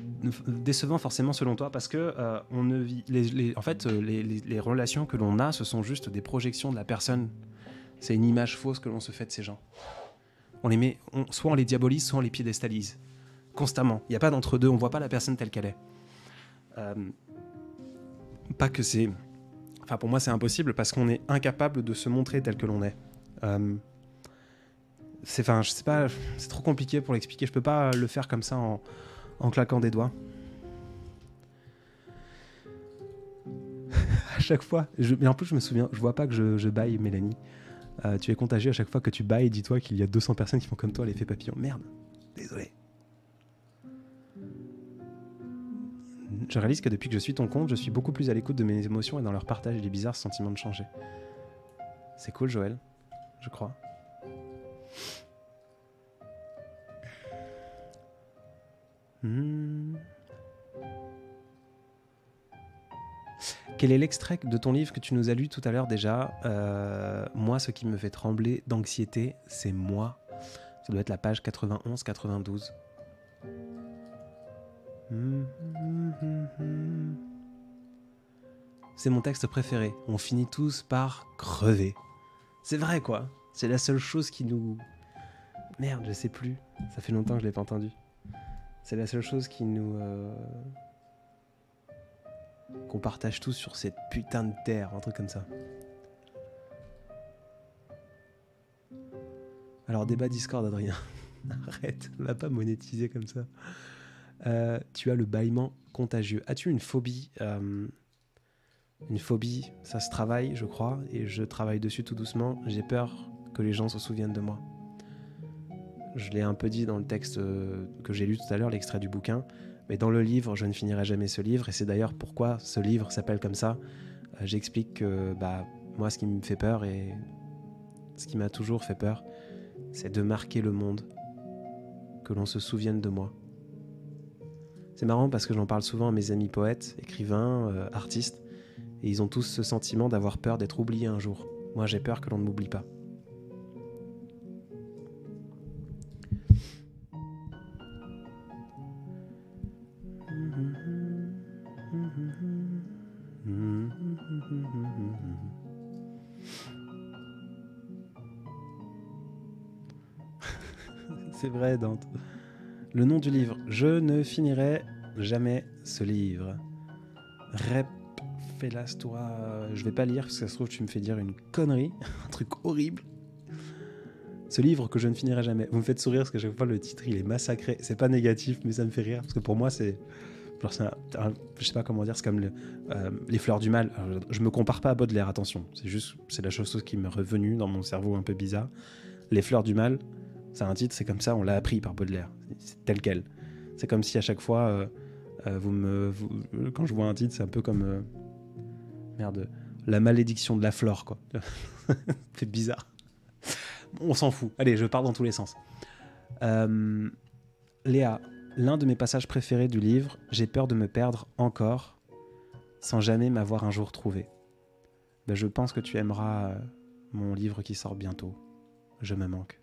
décevant forcément selon toi? Parce que on ne vit en fait les relations que l'on a, ce sont juste des projections de la personne. C'est une image fausse que l'on se fait de ces gens. On les met, soit on les diabolise, soit on les piédestalise constamment. Il n'y a pas d'entre-deux. On voit pas la personne telle qu'elle est. Pas que c'est... Enfin, pour moi, c'est impossible parce qu'on est incapable de se montrer tel que l'on est. Enfin, je sais pas, c'est trop compliqué pour l'expliquer. Je peux pas le faire comme ça en claquant des doigts. À chaque fois, mais en plus, je me souviens, je vois pas que je baille, Mélanie. Tu es contagieux à chaque fois que tu bailles. Dis-toi qu'il y a 200 personnes qui font comme toi l'effet papillon. Merde, désolé. Je réalise que depuis que je suis ton compte, je suis beaucoup plus à l'écoute de mes émotions et dans leur partage. Il est bizarre ce sentiment de changer. C'est cool, Joël, je crois. Quel est l'extrait de ton livre que tu nous as lu tout à l'heure déjà? Moi, ce qui me fait trembler d'anxiété, c'est moi. Ça doit être la page 91-92. C'est mon texte préféré. On finit tous par crever. C'est vrai, quoi. C'est la seule chose qui nous... Merde, je sais plus. Ça fait longtemps que je l'ai pas entendu. C'est la seule chose qui nous... qu'on partage tous sur cette putain de terre, un truc comme ça. Alors, débat Discord, Adrien. Arrête, on va pas monétiser comme ça. Tu as le bâillement contagieux. As-tu une phobie? Une phobie, ça se travaille, je crois, et je travaille dessus tout doucement. J'ai peur que les gens se souviennent de moi. Je l'ai un peu dit dans le texte que j'ai lu tout à l'heure, l'extrait du bouquin, mais dans le livre, je ne finirai jamais ce livre, et c'est d'ailleurs pourquoi ce livre s'appelle comme ça. J'explique que moi, ce qui me fait peur, et ce qui m'a toujours fait peur, c'est de marquer le monde, que l'on se souvienne de moi. C'est marrant parce que j'en parle souvent à mes amis poètes, écrivains, artistes, et ils ont tous ce sentiment d'avoir peur d'être oubliés un jour. Moi, j'ai peur que l'on ne m'oublie pas. C'est vrai, Dante. Le nom du livre. Je ne finirai jamais ce livre. Rep, Félas-toi. Je vais pas lire parce que ça se trouve tu me fais dire une connerie, un truc horrible. Ce livre que je ne finirai jamais. Vous me faites sourire parce que chaque fois le titre il est massacré. C'est pas négatif mais ça me fait rire parce que pour moi c'est... je sais pas comment dire, c'est comme les fleurs du mal. Alors, je me compare pas à Baudelaire, attention. C'est la chose qui m'est revenue dans mon cerveau un peu bizarre. Les fleurs du mal, c'est un titre, c'est comme ça, on l'a appris par Baudelaire. C'est tel quel. C'est comme si à chaque fois, quand je vois un titre, c'est un peu comme... merde, la malédiction de la flore, quoi. C'est bizarre. On s'en fout. Allez, je pars dans tous les sens. Léa, l'un de mes passages préférés du livre, j'ai peur de me perdre encore, sans jamais m'avoir un jour trouvé. Ben, je pense que tu aimeras mon livre qui sort bientôt. Je me manque.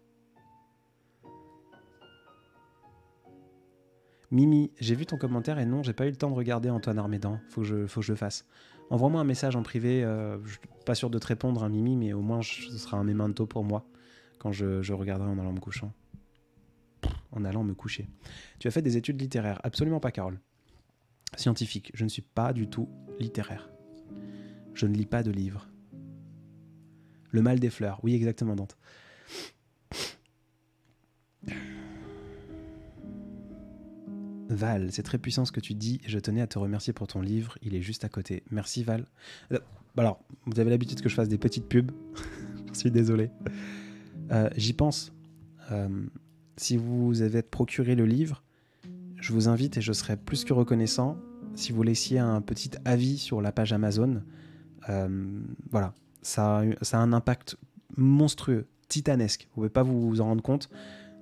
Mimi, j'ai vu ton commentaire et non, j'ai pas eu le temps de regarder Antoine Armédan. Faut que je le fasse. Envoie-moi un message en privé. Je suis pas sûr de te répondre, hein, Mimi, mais au moins ce sera un memento pour moi quand je regarderai en allant me couchant. En allant me coucher. Tu as fait des études littéraires? Absolument pas, Carole. Scientifique. Je ne suis pas du tout littéraire. Je ne lis pas de livres. Le mal des fleurs. Oui, exactement, Dante. Val, c'est très puissant ce que tu dis et je tenais à te remercier pour ton livre. Il est juste à côté. Merci, Val. Alors, vous avez l'habitude que je fasse des petites pubs. Je suis désolé. J'y pense. Si vous avez procuré le livre, je vous invite et je serais plus que reconnaissant si vous laissiez un petit avis sur la page Amazon. Voilà, ça a un impact monstrueux, titanesque. Vous ne pouvez pas vous en rendre compte.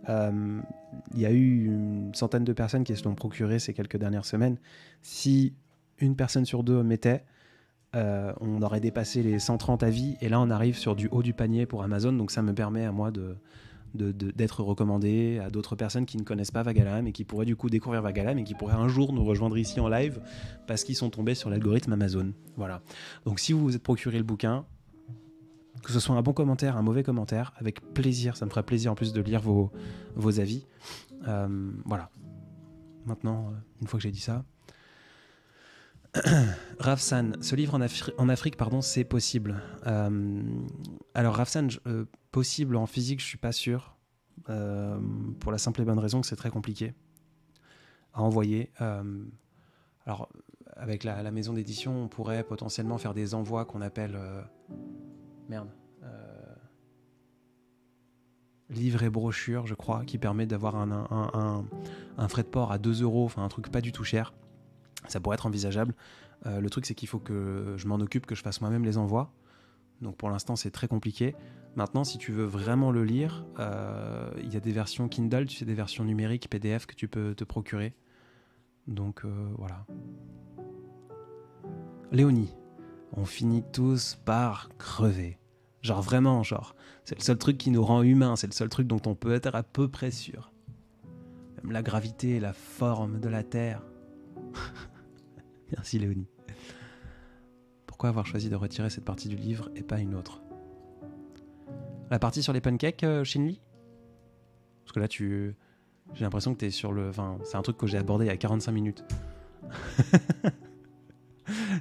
Il y a eu une centaine de personnes qui se l'ont procuré ces quelques dernières semaines. Si une personne sur deux mettait, on aurait dépassé les 130 avis. Et là, on arrive sur du haut du panier pour Amazon. Donc ça me permet à moi d'être recommandé à d'autres personnes qui ne connaissent pas Vagalam et qui pourraient du coup découvrir Vagalam et qui pourraient un jour nous rejoindre ici en live parce qu'ils sont tombés sur l'algorithme Amazon. Voilà. Donc si vous vous êtes procuré le bouquin, que ce soit un bon commentaire, un mauvais commentaire, avec plaisir, ça me ferait plaisir en plus de lire vos avis. Voilà. Maintenant, une fois que j'ai dit ça... Rafsan, ce livre en Afrique, pardon, c'est possible. Alors Rafsan, possible en physique, je suis pas sûr. Pour la simple et bonne raison que c'est très compliqué à envoyer. Alors, avec la maison d'édition, on pourrait potentiellement faire des envois qu'on appelle... livre et brochure, je crois, qui permet d'avoir un frais de port à 2 €, enfin un truc pas du tout cher. Ça pourrait être envisageable. Le truc, c'est qu'il faut que je m'en occupe, que je fasse moi-même les envois. Donc pour l'instant, c'est très compliqué. Maintenant, si tu veux vraiment le lire, il y a des versions Kindle, tu sais, des versions numériques PDF que tu peux te procurer. Donc voilà. Léonie, on finit tous par crever. Genre vraiment, c'est le seul truc qui nous rend humains, c'est le seul truc dont on peut être à peu près sûr. Même la gravité et la forme de la Terre. Merci Léonie. Pourquoi avoir choisi de retirer cette partie du livre et pas une autre? La partie sur les pancakes, Shinli? Parce que là, j'ai l'impression que t'es sur le... Enfin, c'est un truc que j'ai abordé il y a 45 minutes.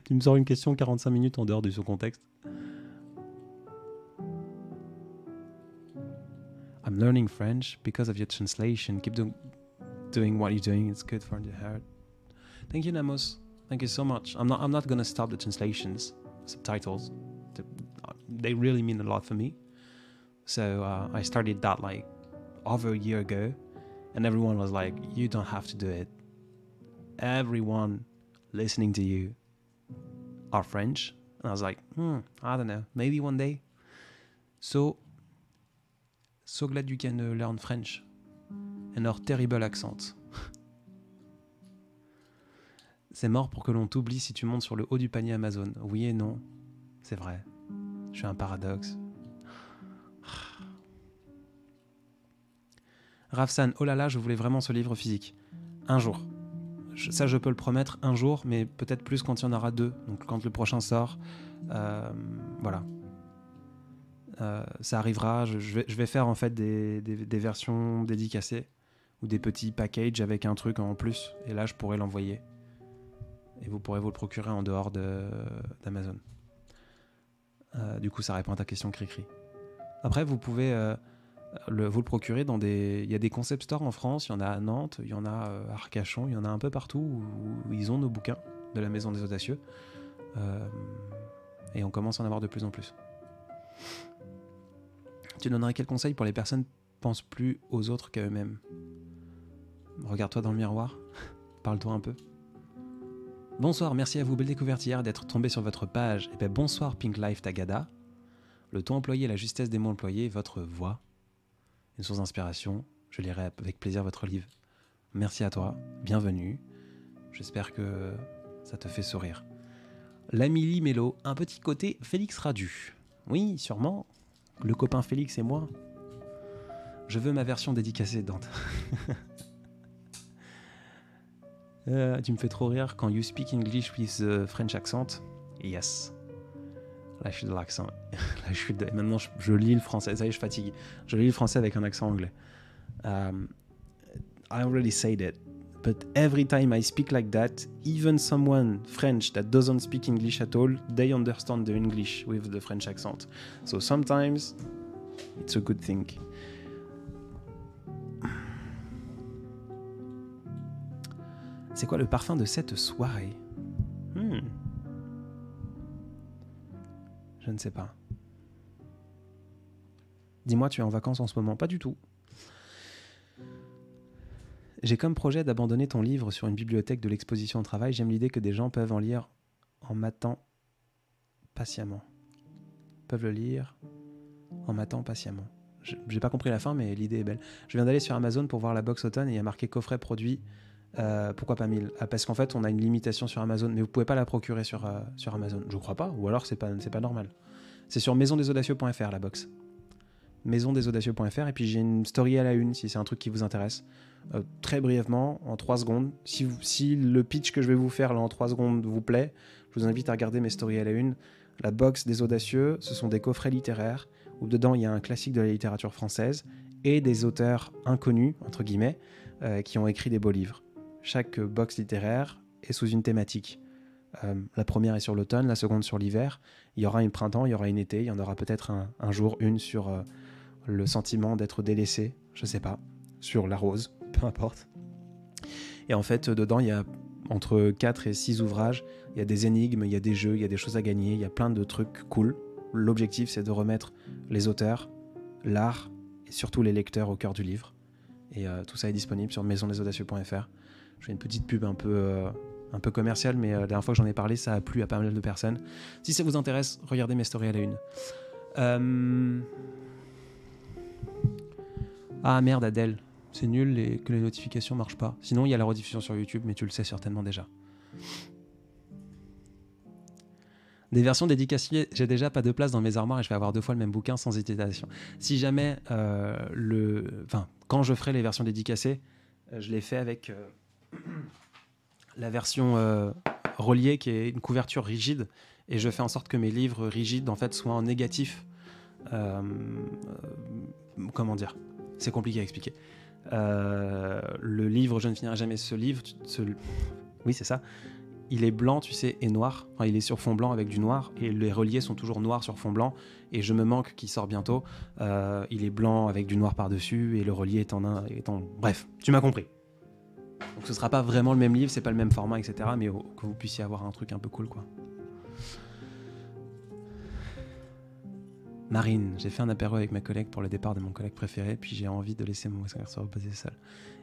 Tu me sors une question 45 minutes en dehors de son contexte. I'm learning French because of your translation. Keep doing what you're doing. It's good for the heart. Thank you, Namos. Thank you so much. I'm not gonna stop the translations, subtitles. They really mean a lot for me. So I started that like over a year ago, and everyone was like, "You don't have to do it." Everyone listening to you are French, and I was like, I don't know, maybe one day. So glad you can learn French and our terrible accent. C'est mort pour que l'on t'oublie si tu montes sur le haut du panier Amazon. Oui et non, c'est vrai. Je suis un paradoxe. Rafsan, oh là là, je voulais vraiment ce livre physique. Un jour. Ça, je peux le promettre, un jour, mais peut-être plus quand il y en aura 2. Donc quand le prochain sort, voilà. Ça arrivera. Je vais faire en fait des versions dédicacées ou des petits packages avec un truc en plus. Et là, je pourrais l'envoyer. Et vous pourrez vous le procurer en dehors d'Amazon. Du coup, ça répond à ta question, Cricri. Après, vous pouvez vous le procurer dans des... Il y a des concept stores en France, il y en a à Nantes, il y en a à Arcachon, il y en a un peu partout où ils ont nos bouquins de la Maison des Audacieux. Et on commence à en avoir de plus en plus. Tu donnerais quel conseil pour les personnes qui pensent plus aux autres qu'à eux-mêmes? Regarde-toi dans le miroir, parle-toi un peu. Bonsoir, merci à vous, belle découverte hier, d'être tombé sur votre page. Et bien bonsoir Pink Life Tagada. Le ton employé, la justesse des mots employés, votre voix, une source d'inspiration. Je lirai avec plaisir votre livre. Merci à toi, bienvenue. J'espère que ça te fait sourire. L'Amélie Mello, un petit côté Félix Radu. Oui, sûrement. Le copain Félix et moi. Je veux ma version dédicacée, Dante. Tu me fais trop rire quand you speak English with the French accent. Yes. Là, je suis de l'accent. Maintenant, je lis le français. Ça y est, je fatigue. Je lis le français avec un accent anglais. I already said it. But every time I speak like that, even someone French that doesn't speak English at all, they understand the English with the French accent. So sometimes, it's a good thing. C'est quoi le parfum de cette soirée? Je ne sais pas. Dis-moi, tu es en vacances en ce moment? Pas du tout. J'ai comme projet d'abandonner ton livre sur une bibliothèque de l'exposition au travail. J'aime l'idée que des gens peuvent en lire en m'attendant patiemment. Peuvent le lire en m'attendant patiemment. J'ai pas compris la fin, mais l'idée est belle. Je viens d'aller sur Amazon pour voir la box automne et il y a marqué coffret produit. Pourquoi pas 1000? Parce qu'en fait, on a une limitation sur Amazon, mais vous pouvez pas la procurer sur Amazon. Je crois pas, ou alors c'est pas normal. C'est sur maisondesaudacieux.fr la box. Maisondesaudacieux.fr, et puis j'ai une story à la une si c'est un truc qui vous intéresse. Très brièvement, en 3 secondes. Si le pitch que je vais vous faire là en 3 secondes vous plaît, je vous invite à regarder mes stories à la une. La box des Audacieux, ce sont des coffrets littéraires où dedans il y a un classique de la littérature française et des auteurs inconnus, entre guillemets, qui ont écrit des beaux livres. Chaque box littéraire est sous une thématique. La première est sur l'automne, la seconde sur l'hiver. Il y aura une printemps, il y aura une été, il y en aura peut-être un jour une sur le sentiment d'être délaissé, je sais pas, sur la rose, peu importe. Et en fait, dedans, il y a entre 4 et 6 ouvrages, il y a des énigmes, il y a des jeux, il y a des choses à gagner, il y a plein de trucs cool. L'objectif, c'est de remettre les auteurs, l'art et surtout les lecteurs au cœur du livre. Et tout ça est disponible sur maisondesaudacieux.fr. Je fais une petite pub un peu commerciale, mais la dernière fois que j'en ai parlé, ça a plu à pas mal de personnes. Si ça vous intéresse, regardez mes stories à la une. Ah merde, Adèle, c'est nul que les notifications marchent pas. Sinon, il y a la rediffusion sur YouTube, mais tu le sais certainement déjà. Des versions dédicacées, j'ai déjà pas de place dans mes armoires et je vais avoir 2 fois le même bouquin sans hésitation. Si jamais, quand je ferai les versions dédicacées, je les fais avec la version reliée qui est une couverture rigide et je fais en sorte que mes livres rigides en fait soient en négatif. Comment dire? C'est compliqué à expliquer. Le livre Je ne finirai jamais ce livre, oui c'est ça. Il est blanc, tu sais, et noir. Enfin, il est sur fond blanc avec du noir et les reliés sont toujours noirs sur fond blanc. Et Je me manque qui sort bientôt. Il est blanc avec du noir par-dessus et le relié est en... Bref, tu m'as compris. Donc ce sera pas vraiment le même livre, c'est pas le même format, etc. Mais que vous puissiez avoir un truc un peu cool, quoi. Marine, j'ai fait un apéro avec ma collègue pour le départ de mon collègue préféré, puis j'ai envie de laisser mon garçon se reposer seul.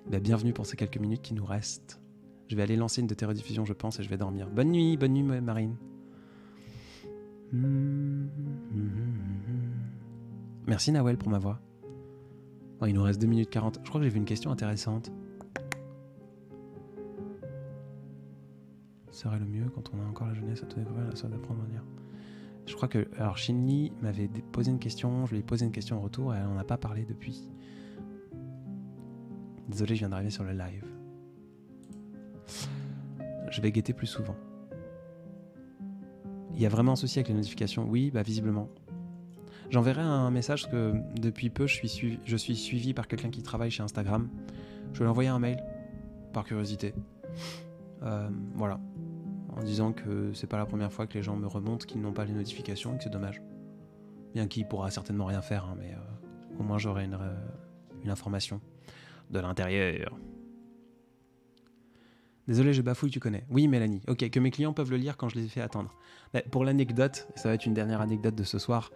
Bienvenue pour ces quelques minutes qui nous restent. Je vais aller lancer une de tes rediffusions, je pense, et je vais dormir. Bonne nuit Marine. Merci Nawel pour ma voix. Oh, il nous reste 2 minutes 40. Je crois que j'ai vu une question intéressante. Serait le mieux quand on a encore la jeunesse à tout découvrir, la soif d'apprendre à lire. Je crois que... Alors, Shinli m'avait posé une question, je lui ai posé une question en retour et elle n'en a pas parlé depuis. Désolé, je viens d'arriver sur le live. Je vais guetter plus souvent. Il y a vraiment un souci avec les notifications? Oui, visiblement. J'enverrai un message parce que depuis peu, je suis suivi par quelqu'un qui travaille chez Instagram. Je vais lui envoyer un mail, par curiosité. Voilà. En disant que c'est pas la première fois que les gens me remontent, qu'ils n'ont pas les notifications et que c'est dommage. Bien qu'il pourra certainement rien faire, hein, mais au moins j'aurai une information de l'intérieur. Désolé, je bafouille, tu connais. Oui, Mélanie. Ok, que mes clients peuvent le lire quand je les ai fait attendre. Mais pour l'anecdote, ça va être une dernière anecdote de ce soir,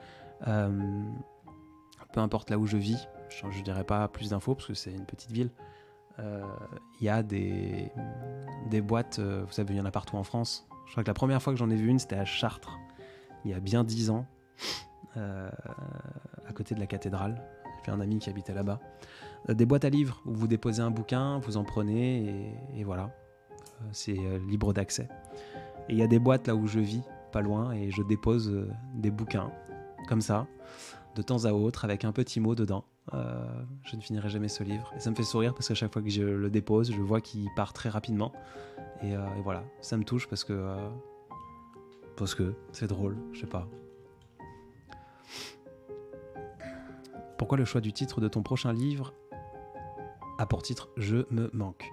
peu importe là où je vis, je dirai pas plus d'infos parce que c'est une petite ville, il y a des boîtes, vous savez, il y en a partout en France. Je crois que la première fois que j'en ai vu une, c'était à Chartres, il y a bien 10 ans, à côté de la cathédrale. J'ai un ami qui habitait là-bas. Des boîtes à livres où vous déposez un bouquin, vous en prenez et voilà. C'est libre d'accès. Et il y a des boîtes là où je vis, pas loin, et je dépose des bouquins, comme ça, de temps à autre, avec un petit mot dedans. Je ne finirai jamais ce livre. Et ça me fait sourire parce qu'à chaque fois que je le dépose, je vois qu'il part très rapidement. Et voilà, ça me touche parce que c'est drôle, je sais pas. Pourquoi le choix du titre de ton prochain livre a pour titre « Je me manque ».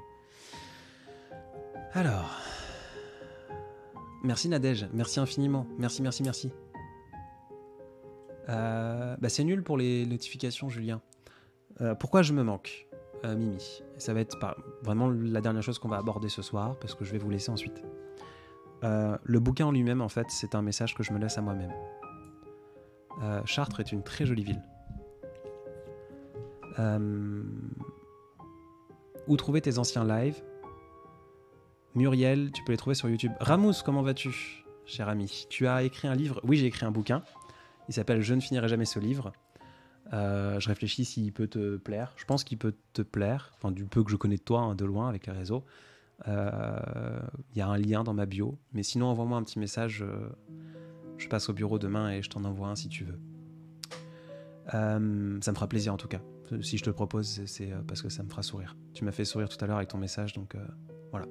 Alors, merci Nadège, merci infiniment, merci. C'est nul pour les notifications, Julien. Pourquoi je me manque, Mimi? Ça va être vraiment la dernière chose qu'on va aborder ce soir, parce que je vais vous laisser ensuite. Le bouquin en lui-même, en fait, c'est un message que je me laisse à moi-même. Chartres est une très jolie ville. Où trouver tes anciens lives? Muriel, tu peux les trouver sur YouTube. Ramous, comment vas-tu, cher ami? Tu as écrit un livre? Oui, j'ai écrit un bouquin. Il s'appelle « Je ne finirai jamais ce livre ». Je réfléchis s'il peut te plaire. Je pense qu'il peut te plaire. Enfin, du peu que je connais de toi, hein, de loin, avec les réseaux. Il y a un lien dans ma bio. Mais sinon, envoie-moi un petit message. Je passe au bureau demain et je t'en envoie un si tu veux. Ça me fera plaisir en tout cas. Si je te le propose, c'est parce que ça me fera sourire. Tu m'as fait sourire tout à l'heure avec ton message, donc voilà.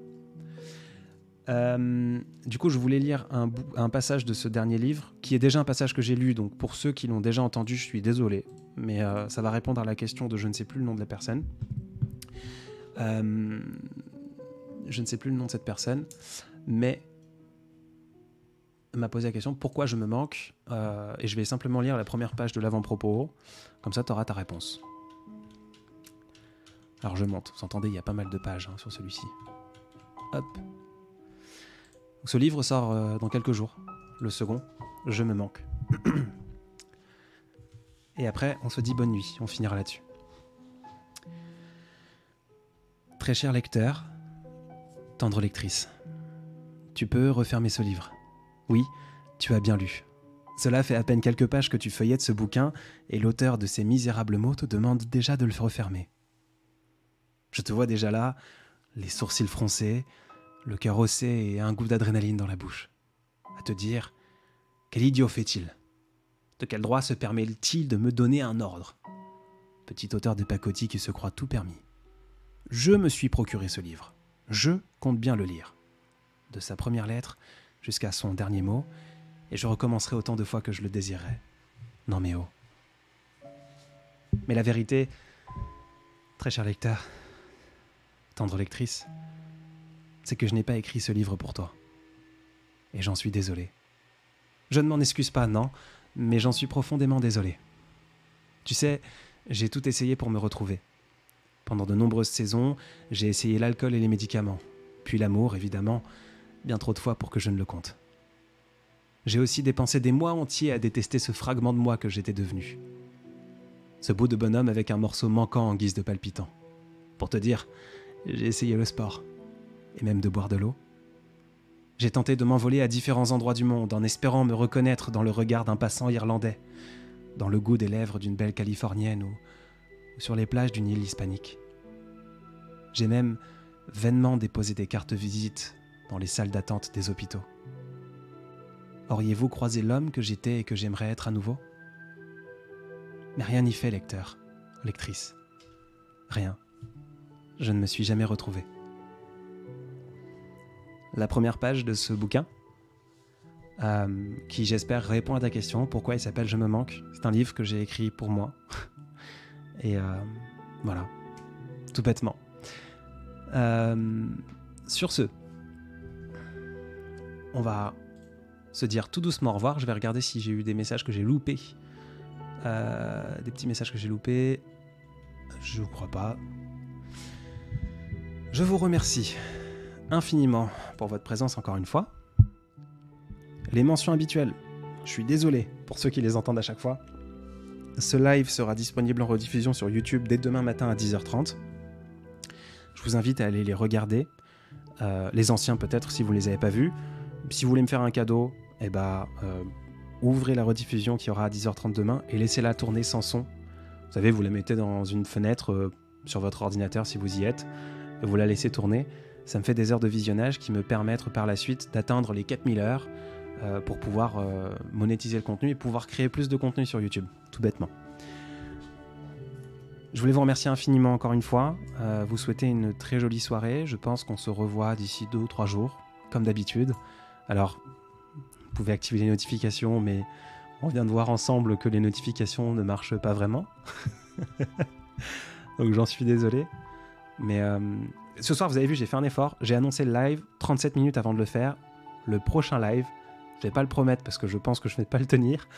Du coup, je voulais lire un passage de ce dernier livre, qui est déjà un passage que j'ai lu, donc pour ceux qui l'ont déjà entendu, je suis désolé, mais ça va répondre à la question de je ne sais plus le nom de la personne. Je ne sais plus le nom de cette personne, mais m'a posé la question pourquoi je me manque, et je vais simplement lire la première page de l'avant-propos, comme ça tu auras ta réponse. Alors je monte, vous entendez, il y a pas mal de pages sur celui-ci. Hop. Donc, ce livre sort dans quelques jours, le second, Je me manque. Et après, on se dit bonne nuit, on finira là-dessus. Très cher lecteur, tendre lectrice, tu peux refermer ce livre. Oui, tu as bien lu. Cela fait à peine quelques pages que tu feuillettes ce bouquin et l'auteur de ces misérables mots te demande déjà de le refermer. Je te vois déjà là, les sourcils froncés, le cœur haussé et un goût d'adrénaline dans la bouche. À te dire, quel idiot fait-il? De quel droit se permet-il de me donner un ordre? Petit auteur de pacotille qui se croit tout permis. Je me suis procuré ce livre. Je compte bien le lire. De sa première lettre jusqu'à son dernier mot, et je recommencerai autant de fois que je le désirerai. Non mais oh. Mais la vérité, très cher lecteur, tendre lectrice, c'est que je n'ai pas écrit ce livre pour toi. Et j'en suis désolé. Je ne m'en excuse pas, non, mais j'en suis profondément désolé. Tu sais, j'ai tout essayé pour me retrouver. Pendant de nombreuses saisons, j'ai essayé l'alcool et les médicaments, puis l'amour, évidemment, bien trop de fois pour que je ne le compte. J'ai aussi dépensé des mois entiers à détester ce fragment de moi que j'étais devenu. Ce bout de bonhomme avec un morceau manquant en guise de palpitant. Pour te dire, j'ai essayé le sport, et même de boire de l'eau. J'ai tenté de m'envoler à différents endroits du monde en espérant me reconnaître dans le regard d'un passant irlandais, dans le goût des lèvres d'une belle californienne ou sur les plages d'une île hispanique. J'ai même vainement déposé des cartes visites dans les salles d'attente des hôpitaux. Auriez-vous croisé l'homme que j'étais et que j'aimerais être à nouveau? Mais rien n'y fait, lecteur, lectrice. Rien. Je ne me suis jamais retrouvé. La première page de ce bouquin, qui j'espère répond à ta question. Pourquoi il s'appelle Je me manque? C'est un livre que j'ai écrit pour moi. Et voilà, tout bêtement. Sur ce, on va se dire tout doucement au revoir. Je vais regarder si j'ai eu des messages que j'ai loupés. Des petits messages que j'ai loupés. Je ne crois pas. Je vous remercie infiniment pour votre présence encore une fois. Les mentions habituelles, je suis désolé pour ceux qui les entendent à chaque fois. Ce live sera disponible en rediffusion sur YouTube dès demain matin à 10h30. Je vous invite à aller les regarder. Les anciens peut-être si vous ne les avez pas vus. Si vous voulez me faire un cadeau, ouvrez la rediffusion qui aura à 10h30 demain et laissez-la tourner sans son. Vous savez, vous la mettez dans une fenêtre sur votre ordinateur si vous y êtes. Et vous la laissez tourner. Ça me fait des heures de visionnage qui me permettent par la suite d'atteindre les 4000 heures pour pouvoir monétiser le contenu et pouvoir créer plus de contenu sur YouTube, tout bêtement. Je voulais vous remercier infiniment encore une fois, vous souhaiter une très jolie soirée. Je pense qu'on se revoit d'ici 2 ou 3 jours, comme d'habitude. Alors, vous pouvez activer les notifications, mais on vient de voir ensemble que les notifications ne marchent pas vraiment. Donc j'en suis désolé. Mais ce soir, vous avez vu, j'ai fait un effort. J'ai annoncé le live 37 minutes avant de le faire. Le prochain live, je ne vais pas le promettre parce que je pense que je ne vais pas le tenir,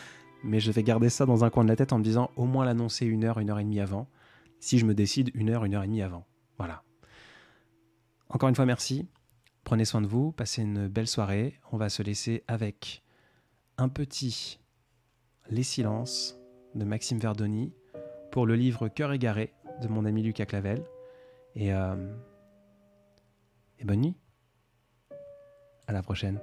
mais je vais garder ça dans un coin de la tête en me disant au moins l'annoncer 1 heure, 1 heure et demie avant. Si je me décide 1 heure, 1 heure et demie avant. Voilà. Encore une fois, merci. Prenez soin de vous, passez une belle soirée. On va se laisser avec un petit Les Silences de Maxime Verdoni pour le livre Cœur égaré de mon ami Lucas Clavel. Et bonne nuit. À la prochaine.